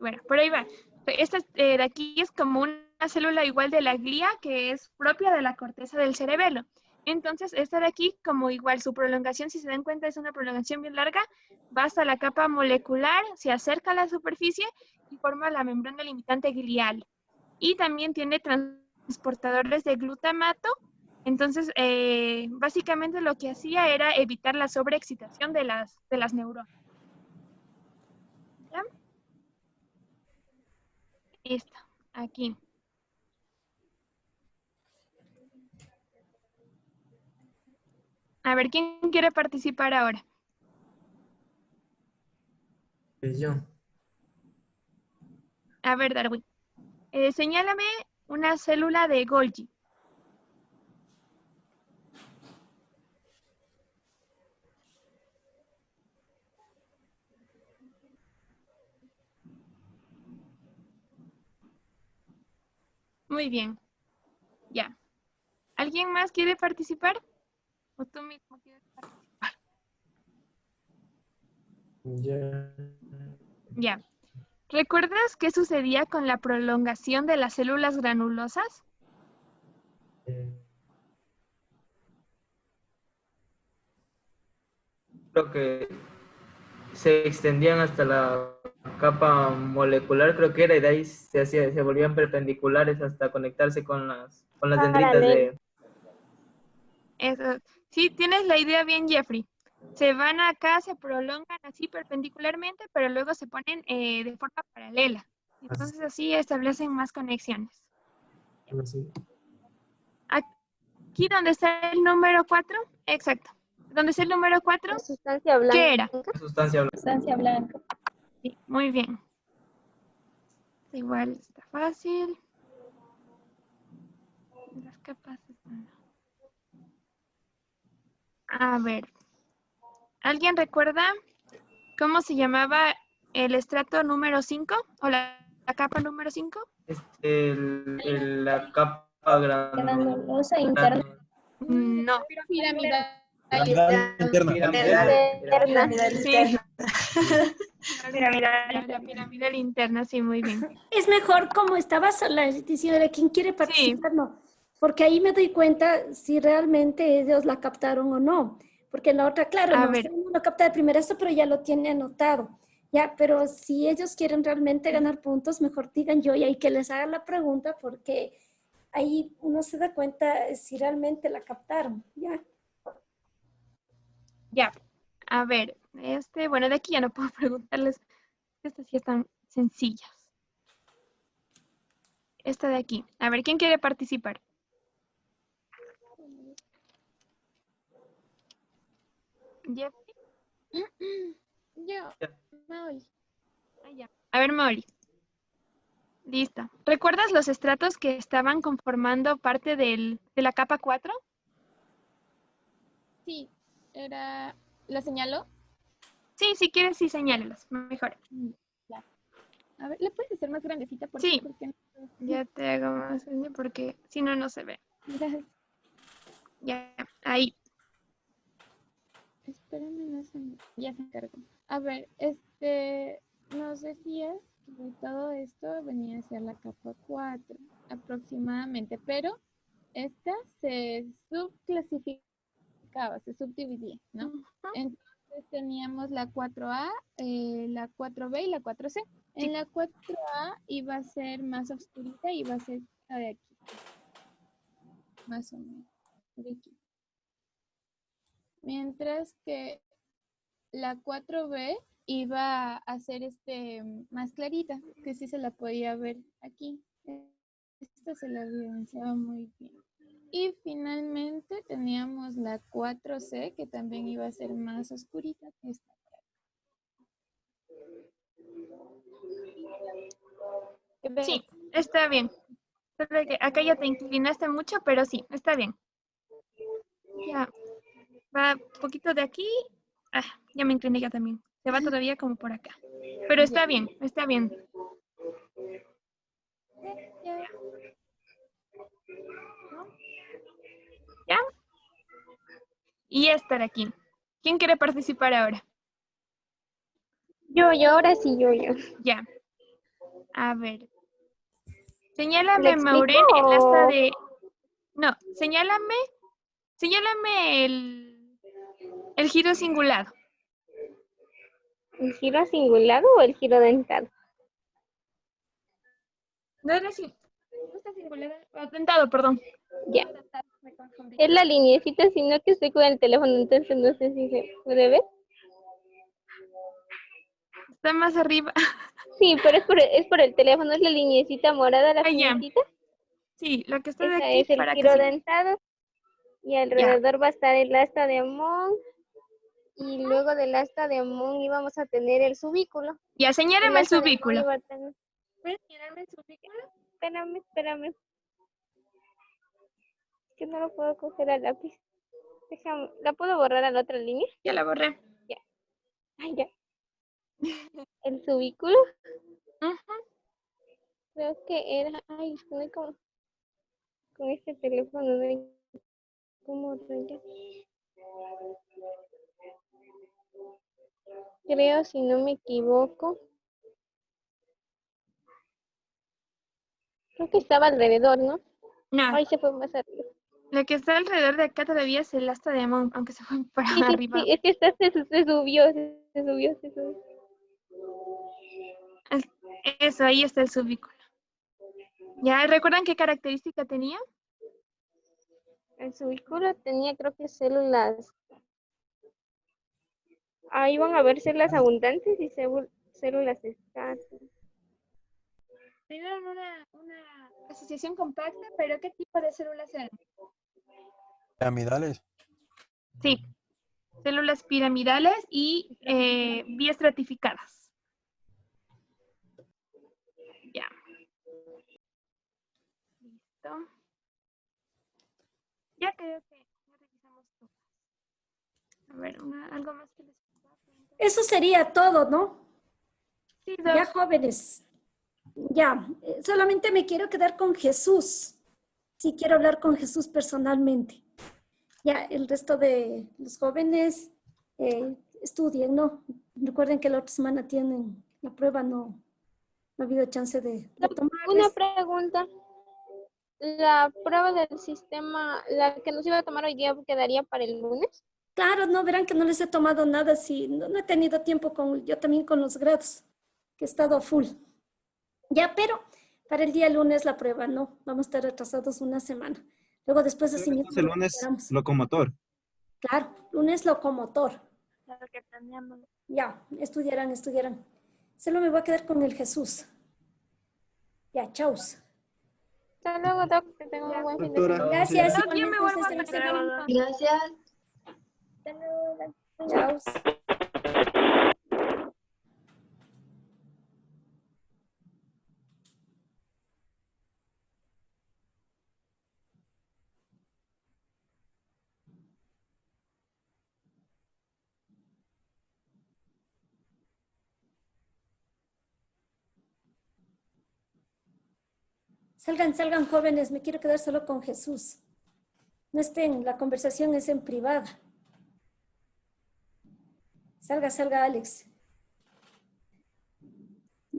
Bueno, por ahí va. Esta de aquí es como una célula igual de la glía que es propia de la corteza del cerebelo. Entonces, esta de aquí, como igual su prolongación, si se dan cuenta, es una prolongación bien larga, va hasta la capa molecular, se acerca a la superficie y forma la membrana limitante glial. Y también tiene transportadores de glutamato Entonces, básicamente lo que hacía era evitar la sobreexcitación de las neuronas. ¿Ya? Listo, aquí. A ver, ¿quién quiere participar ahora? Yo. A ver, Darwin. Señálame una célula de Golgi. Muy bien. Ya. ¿Alguien más quiere participar? ¿O tú mismo quieres participar? Ya. Ya. ¿Recuerdas qué sucedía con la prolongación de las células granulosas? Creo que se extendían hasta la capa molecular, creo que era, y de ahí se volvían perpendiculares hasta conectarse con las dendritas de... Eso. Sí, tienes la idea bien, Jeffrey. Se van acá, se prolongan así perpendicularmente, pero luego se ponen de forma paralela. Entonces así establecen más conexiones. Aquí donde está el número 4, exacto. ¿Dónde está el número 4? Sustancia blanca. ¿Qué era? Sustancia blanca. Sustancia blanca. Sí, muy bien. Igual está fácil. Las capas están... A ver. ¿Alguien recuerda cómo se llamaba el estrato número 5 o la capa número 5? La capa granulosa interna. No. Piramidal. Sí. La piramidal interna, sí, muy bien. Es mejor como estaba sola diciéndole quién quiere participar, no. Porque ahí me doy cuenta si realmente ellos la captaron o no. Porque en la otra, claro, no, usted no lo capta de primerazo, pero ya lo tiene anotado. Ya, pero si ellos quieren realmente ganar puntos, mejor digan yo y hay que les haga la pregunta porque ahí uno se da cuenta si realmente la captaron. Ya. Ya. A ver, bueno, de aquí ya no puedo preguntarles. Estas sí están sencillas. Esta de aquí. A ver, ¿quién quiere participar? Jeffrey. Yo, Maui. Ya. A ver, Mauri. Listo. ¿Recuerdas los estratos que estaban conformando parte de la capa 4? Sí, era... ¿La señaló? Sí, si quieres, sí, señálalos. Mejor. Ya. A ver, ¿le puedes hacer más grandecita? Por Sí. favor? Porque no... Ya te hago más grande porque si no, no se ve. Ya, ahí. Espérame, no se... Ya se encargó. A ver, nos decías que todo esto venía a ser la capa 4 aproximadamente, pero esta se subclasificaba, se subdividía, ¿no? Entonces teníamos la 4A, la 4B y la 4C. En la 4A iba a ser más oscurita y iba a ser esta de aquí. Más o menos. De aquí. Mientras que la 4B iba a ser más clarita, que sí se la podía ver aquí. Esta se la evidenciaba muy bien. Y finalmente teníamos la 4C, que también iba a ser más oscurita que esta. Sí, está bien. Solo que acá ya te inclinaste mucho, pero sí, está bien. Ya. Va un poquito de aquí. Ah, ya me incliné yo también. Se va todavía como por acá. Pero está bien, está bien. ¿Ya? Y esta de aquí. ¿Quién quiere participar ahora? Yo, ahora sí, yo. Ya. A ver. Señálame, ¿Le explico Maureen, en esta o...? de... No, señálame el giro cingulado. ¿El giro cingulado o el giro dentado? No era así. No está cingulado. Dentado, perdón. Ya. Me confundí. Es la lineecita, sino que estoy con el teléfono, entonces no sé si se puede ver. Está más arriba. Sí, pero es por el teléfono, es la lineecita morada, la Ah, ya. finitita. Sí, lo que está de Esa aquí es el para que giro se... dentado. Y alrededor va a estar el asta de Amón. Y luego del asta de Amón íbamos a tener el subículo. Ya, señálame el asta de Amón subículo. iba a tener... ¿Puedes señalarme el subículo? Espérame. Es que no lo puedo coger al lápiz. Déjame, ¿la puedo borrar a la otra línea? Ya la borré. Ya. Ay, ya. El subículo. Creo que era... Ay, estoy con este teléfono. ¿No? ¿Cómo rayar? Creo, si no me equivoco. Creo que estaba alrededor, ¿no? No. Ahí se fue más arriba. Lo que está alrededor de acá todavía es el asta de Amón, aunque se fue para Sí, arriba. es que se subió. Eso, ahí está el subículo. ¿Ya recuerdan qué característica tenía? El subículo tenía, creo que células. Ahí van a ver células abundantes y células escasas. Tenían una asociación compacta, pero ¿qué tipo de células eran? Piramidales. Sí, células piramidales y biestratificadas. Ya. Listo. Ya creo que ya revisamos todo. A ver, algo más que les pueda preguntar. Eso sería todo, ¿no? Sí, Ya, jóvenes. Ya, solamente me quiero quedar con Jesús. Sí, quiero hablar con Jesús personalmente. Ya, el resto de los jóvenes estudien, ¿no? Recuerden que la otra semana tienen la prueba, no ha habido chance de tomarles. Una pregunta. ¿La prueba del sistema, la que nos iba a tomar hoy día, quedaría para el lunes? Claro, no, verán que no les he tomado nada, sí, no he tenido tiempo yo también con los grados, que he estado full. Ya, pero para el día lunes la prueba, no, vamos a estar retrasados una semana. Luego después de Entonces, el lunes locomotor. Claro, lunes locomotor. Claro que teníamos. Ya, estudiarán. Solo me voy a quedar con el Jesús. Ya, chaus. Hasta luego, Doc, que tengo un buen fin de semana. Gracias. Doc, yo me vuelvo a meter. Gracias. Hasta luego. Chaus. Salgan jóvenes, me quiero quedar solo con Jesús. No estén, la conversación es en privada. Salga Alex.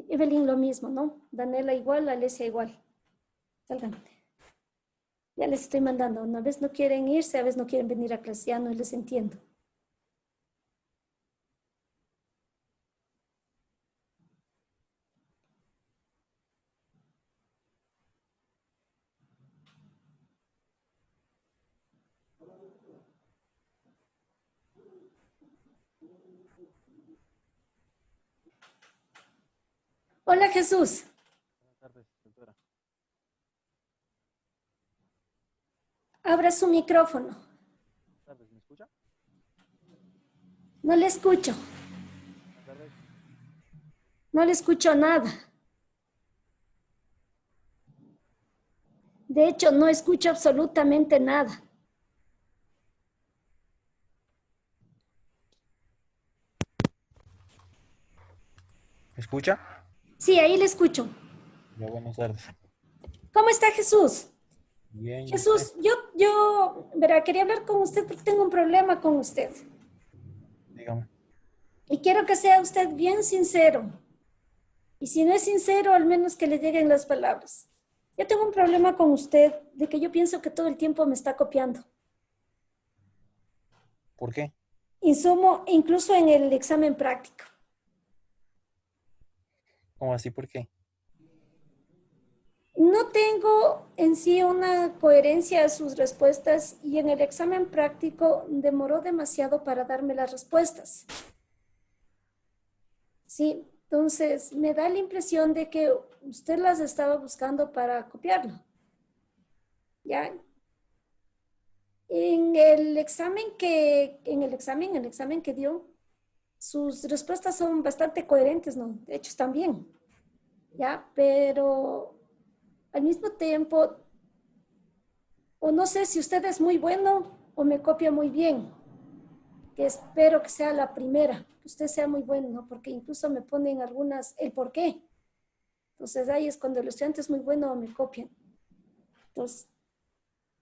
Evelyn lo mismo, ¿no? Daniela igual, Alesia igual. Salgan. Ya les estoy mandando. Una vez no quieren irse, a veces no quieren venir a clase, ya no les entiendo. Hola Jesús. Buenas tardes, doctora. Abra su micrófono. Buenas tardes, ¿me escucha? No le escucho. Buenas tardes. No le escucho nada. De hecho, no escucho absolutamente nada. ¿Me escucha? Sí, ahí le escucho. Ya, buenas tardes. ¿Cómo está Jesús? Bien. ¿y Jesús, usted? yo, verá, quería hablar con usted porque tengo un problema con usted. Dígame. Y quiero que sea usted bien sincero. Y si no es sincero, al menos que le lleguen las palabras. Yo tengo un problema con usted de que yo pienso que todo el tiempo me está copiando. ¿Por qué? Insumo, incluso en el examen práctico. ¿Cómo así? ¿Por qué? No tengo en sí una coherencia a sus respuestas y en el examen práctico demoró demasiado para darme las respuestas. Sí, entonces me da la impresión de que usted las estaba buscando para copiarlo. ¿Ya? En el examen que dio, sus respuestas son bastante coherentes, ¿no? De hecho, están bien, ¿ya? Pero al mismo tiempo, o no sé si usted es muy bueno o me copia muy bien, que espero que sea la primera, que usted sea muy bueno, ¿no? Porque incluso me ponen algunas, el por qué. Entonces ahí es cuando el estudiante es muy bueno o me copian. Entonces,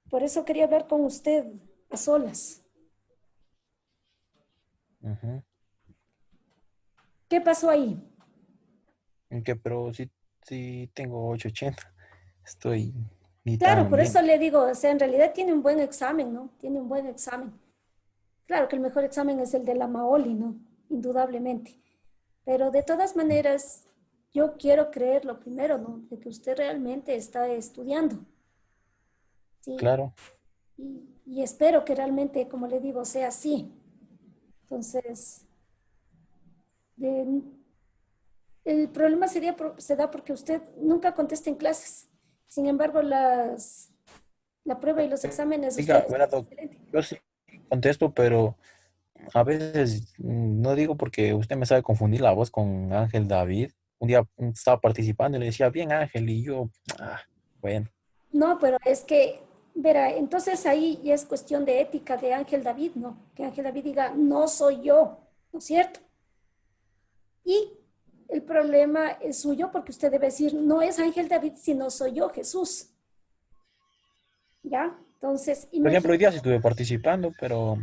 por eso quería hablar con usted a solas. Ujú. ¿Qué pasó ahí? Pero sí tengo 880. Estoy ni Claro, tan por bien. eso le digo, o sea, en realidad tiene un buen examen, ¿no? Tiene un buen examen. Claro que el mejor examen es el de la Maoli, ¿no? Indudablemente. Pero de todas maneras, yo quiero creer lo primero, ¿no? De que usted realmente está estudiando. Sí. Claro. Y espero que realmente, como le digo, sea así. Entonces, de- el problema se da porque usted nunca contesta en clases. Sin embargo, la prueba y los exámenes, Oiga, usted verá, es excelente. yo sí contesto, pero a veces no digo porque usted me sabe confundir la voz con Ángel David. Un día estaba participando y le decía, bien Ángel, y yo, bueno, No, pero es que, verá, entonces ahí ya es cuestión de ética de Ángel David, ¿no? Que Ángel David diga, no soy yo, ¿no es cierto? Y el problema es suyo porque usted debe decir, no es Ángel David, sino soy yo, Jesús. ¿Ya? Entonces, por ejemplo, hoy imagínate, día sí estuve participando, pero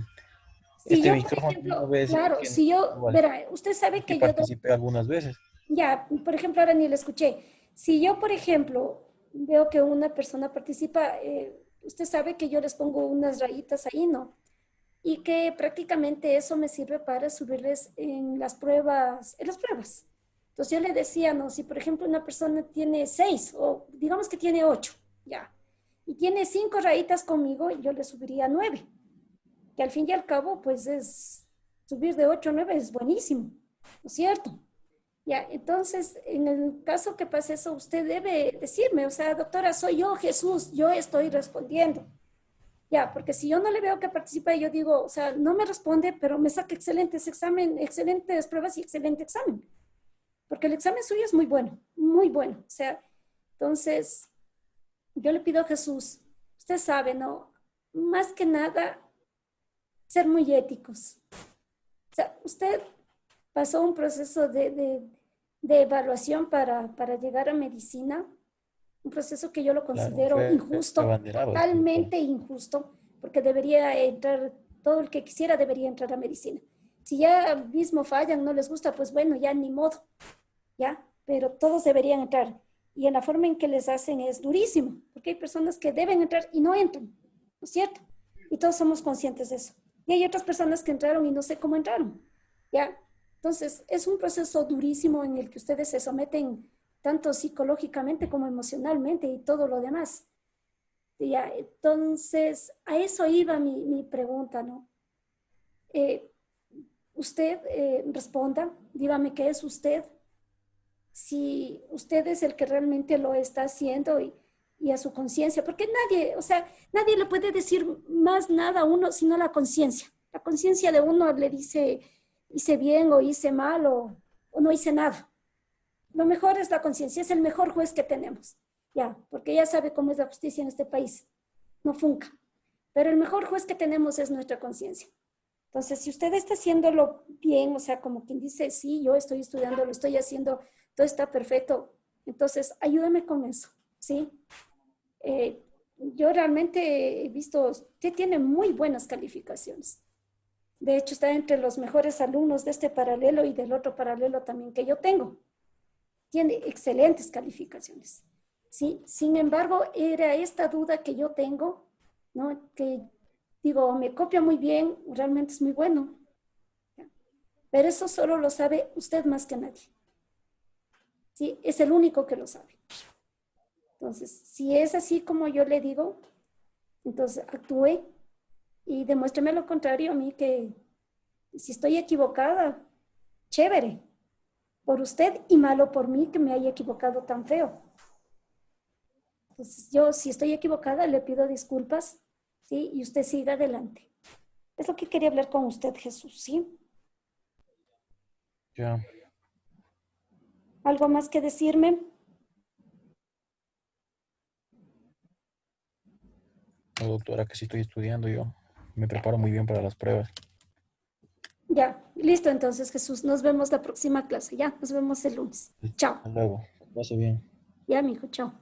si este yo, por micrófono no ejemplo, ve claro, que si yo, igual, verá, usted y sabe sí que yo doy, participé algunas veces. ya, por ejemplo, ahora ni lo escuché. Si yo, por ejemplo, veo que una persona participa, usted sabe que yo les pongo unas rayitas ahí, ¿no? Y que prácticamente eso me sirve para subirles en las pruebas, Entonces yo le decía, no, si por ejemplo una persona tiene 6 o digamos que tiene 8, ya, y tiene 5 rayitas conmigo, yo le subiría 9, que al fin y al cabo, pues es, subir de 8 a 9 es buenísimo, ¿no es cierto? Ya, entonces, en el caso que pase eso, usted debe decirme, o sea, doctora, soy yo, Jesús, yo estoy respondiendo. Ya, porque si yo no le veo que participa, yo digo, o sea, no me responde, pero me saca excelentes examen, excelentes pruebas y excelente examen. Porque el examen suyo es muy bueno, muy bueno. O sea, entonces, yo le pido a Jesús, usted sabe, ¿no? Más que nada, ser muy éticos. O sea, usted pasó un proceso de evaluación para llegar a medicina, un proceso que yo lo Claro, considero fue injusto, abanderado. totalmente injusto, porque debería entrar, todo el que quisiera debería entrar a medicina. Si ya mismo fallan, no les gusta, pues bueno, ya ni modo, ¿ya? Pero todos deberían entrar. Y en la forma en que les hacen es durísimo, porque hay personas que deben entrar y no entran, ¿no es cierto? Y todos somos conscientes de eso. Y hay otras personas que entraron y no sé cómo entraron, ¿ya? Entonces, es un proceso durísimo en el que ustedes se someten tanto psicológicamente como emocionalmente y todo lo demás. Ya, entonces, a eso iba mi pregunta, ¿no? Usted responda, dígame qué es usted, si usted es el que realmente lo está haciendo y a su conciencia, porque nadie, o sea, nadie le puede decir más nada a uno sino la conciencia. La conciencia de uno le dice, hice bien o hice mal o no hice nada. Lo mejor es la conciencia, es el mejor juez que tenemos, ya, porque ya sabe cómo es la justicia en este país, no funca. Pero el mejor juez que tenemos es nuestra conciencia. Entonces, si usted está haciéndolo bien, o sea, como quien dice, sí, yo estoy estudiando, lo estoy haciendo, todo está perfecto, entonces ayúdame con eso, ¿sí? Yo realmente he visto, usted tiene muy buenas calificaciones. De hecho, está entre los mejores alumnos de este paralelo y del otro paralelo también que yo tengo. Tiene excelentes calificaciones, ¿sí? Sin embargo, era esta duda que yo tengo, ¿no? Que digo, me copia muy bien, realmente es muy bueno, pero eso solo lo sabe usted más que nadie, ¿sí? Es el único que lo sabe. Entonces, si es así como yo le digo, entonces actúe y demuéstreme lo contrario a mí, que si estoy equivocada, chévere, por usted y malo por mí que me haya equivocado tan feo. Entonces, yo si estoy equivocada le pido disculpas, ¿sí? Y usted siga adelante. Es lo que quería hablar con usted, Jesús, ¿sí? Ya. ¿Algo más que decirme? No, doctora, que sí estoy estudiando yo. Me preparo muy bien para las pruebas. Ya, listo entonces, Jesús. Nos vemos la próxima clase. Ya, nos vemos el lunes. Chao. Hasta luego. Que pase bien. Ya, mijo, chao.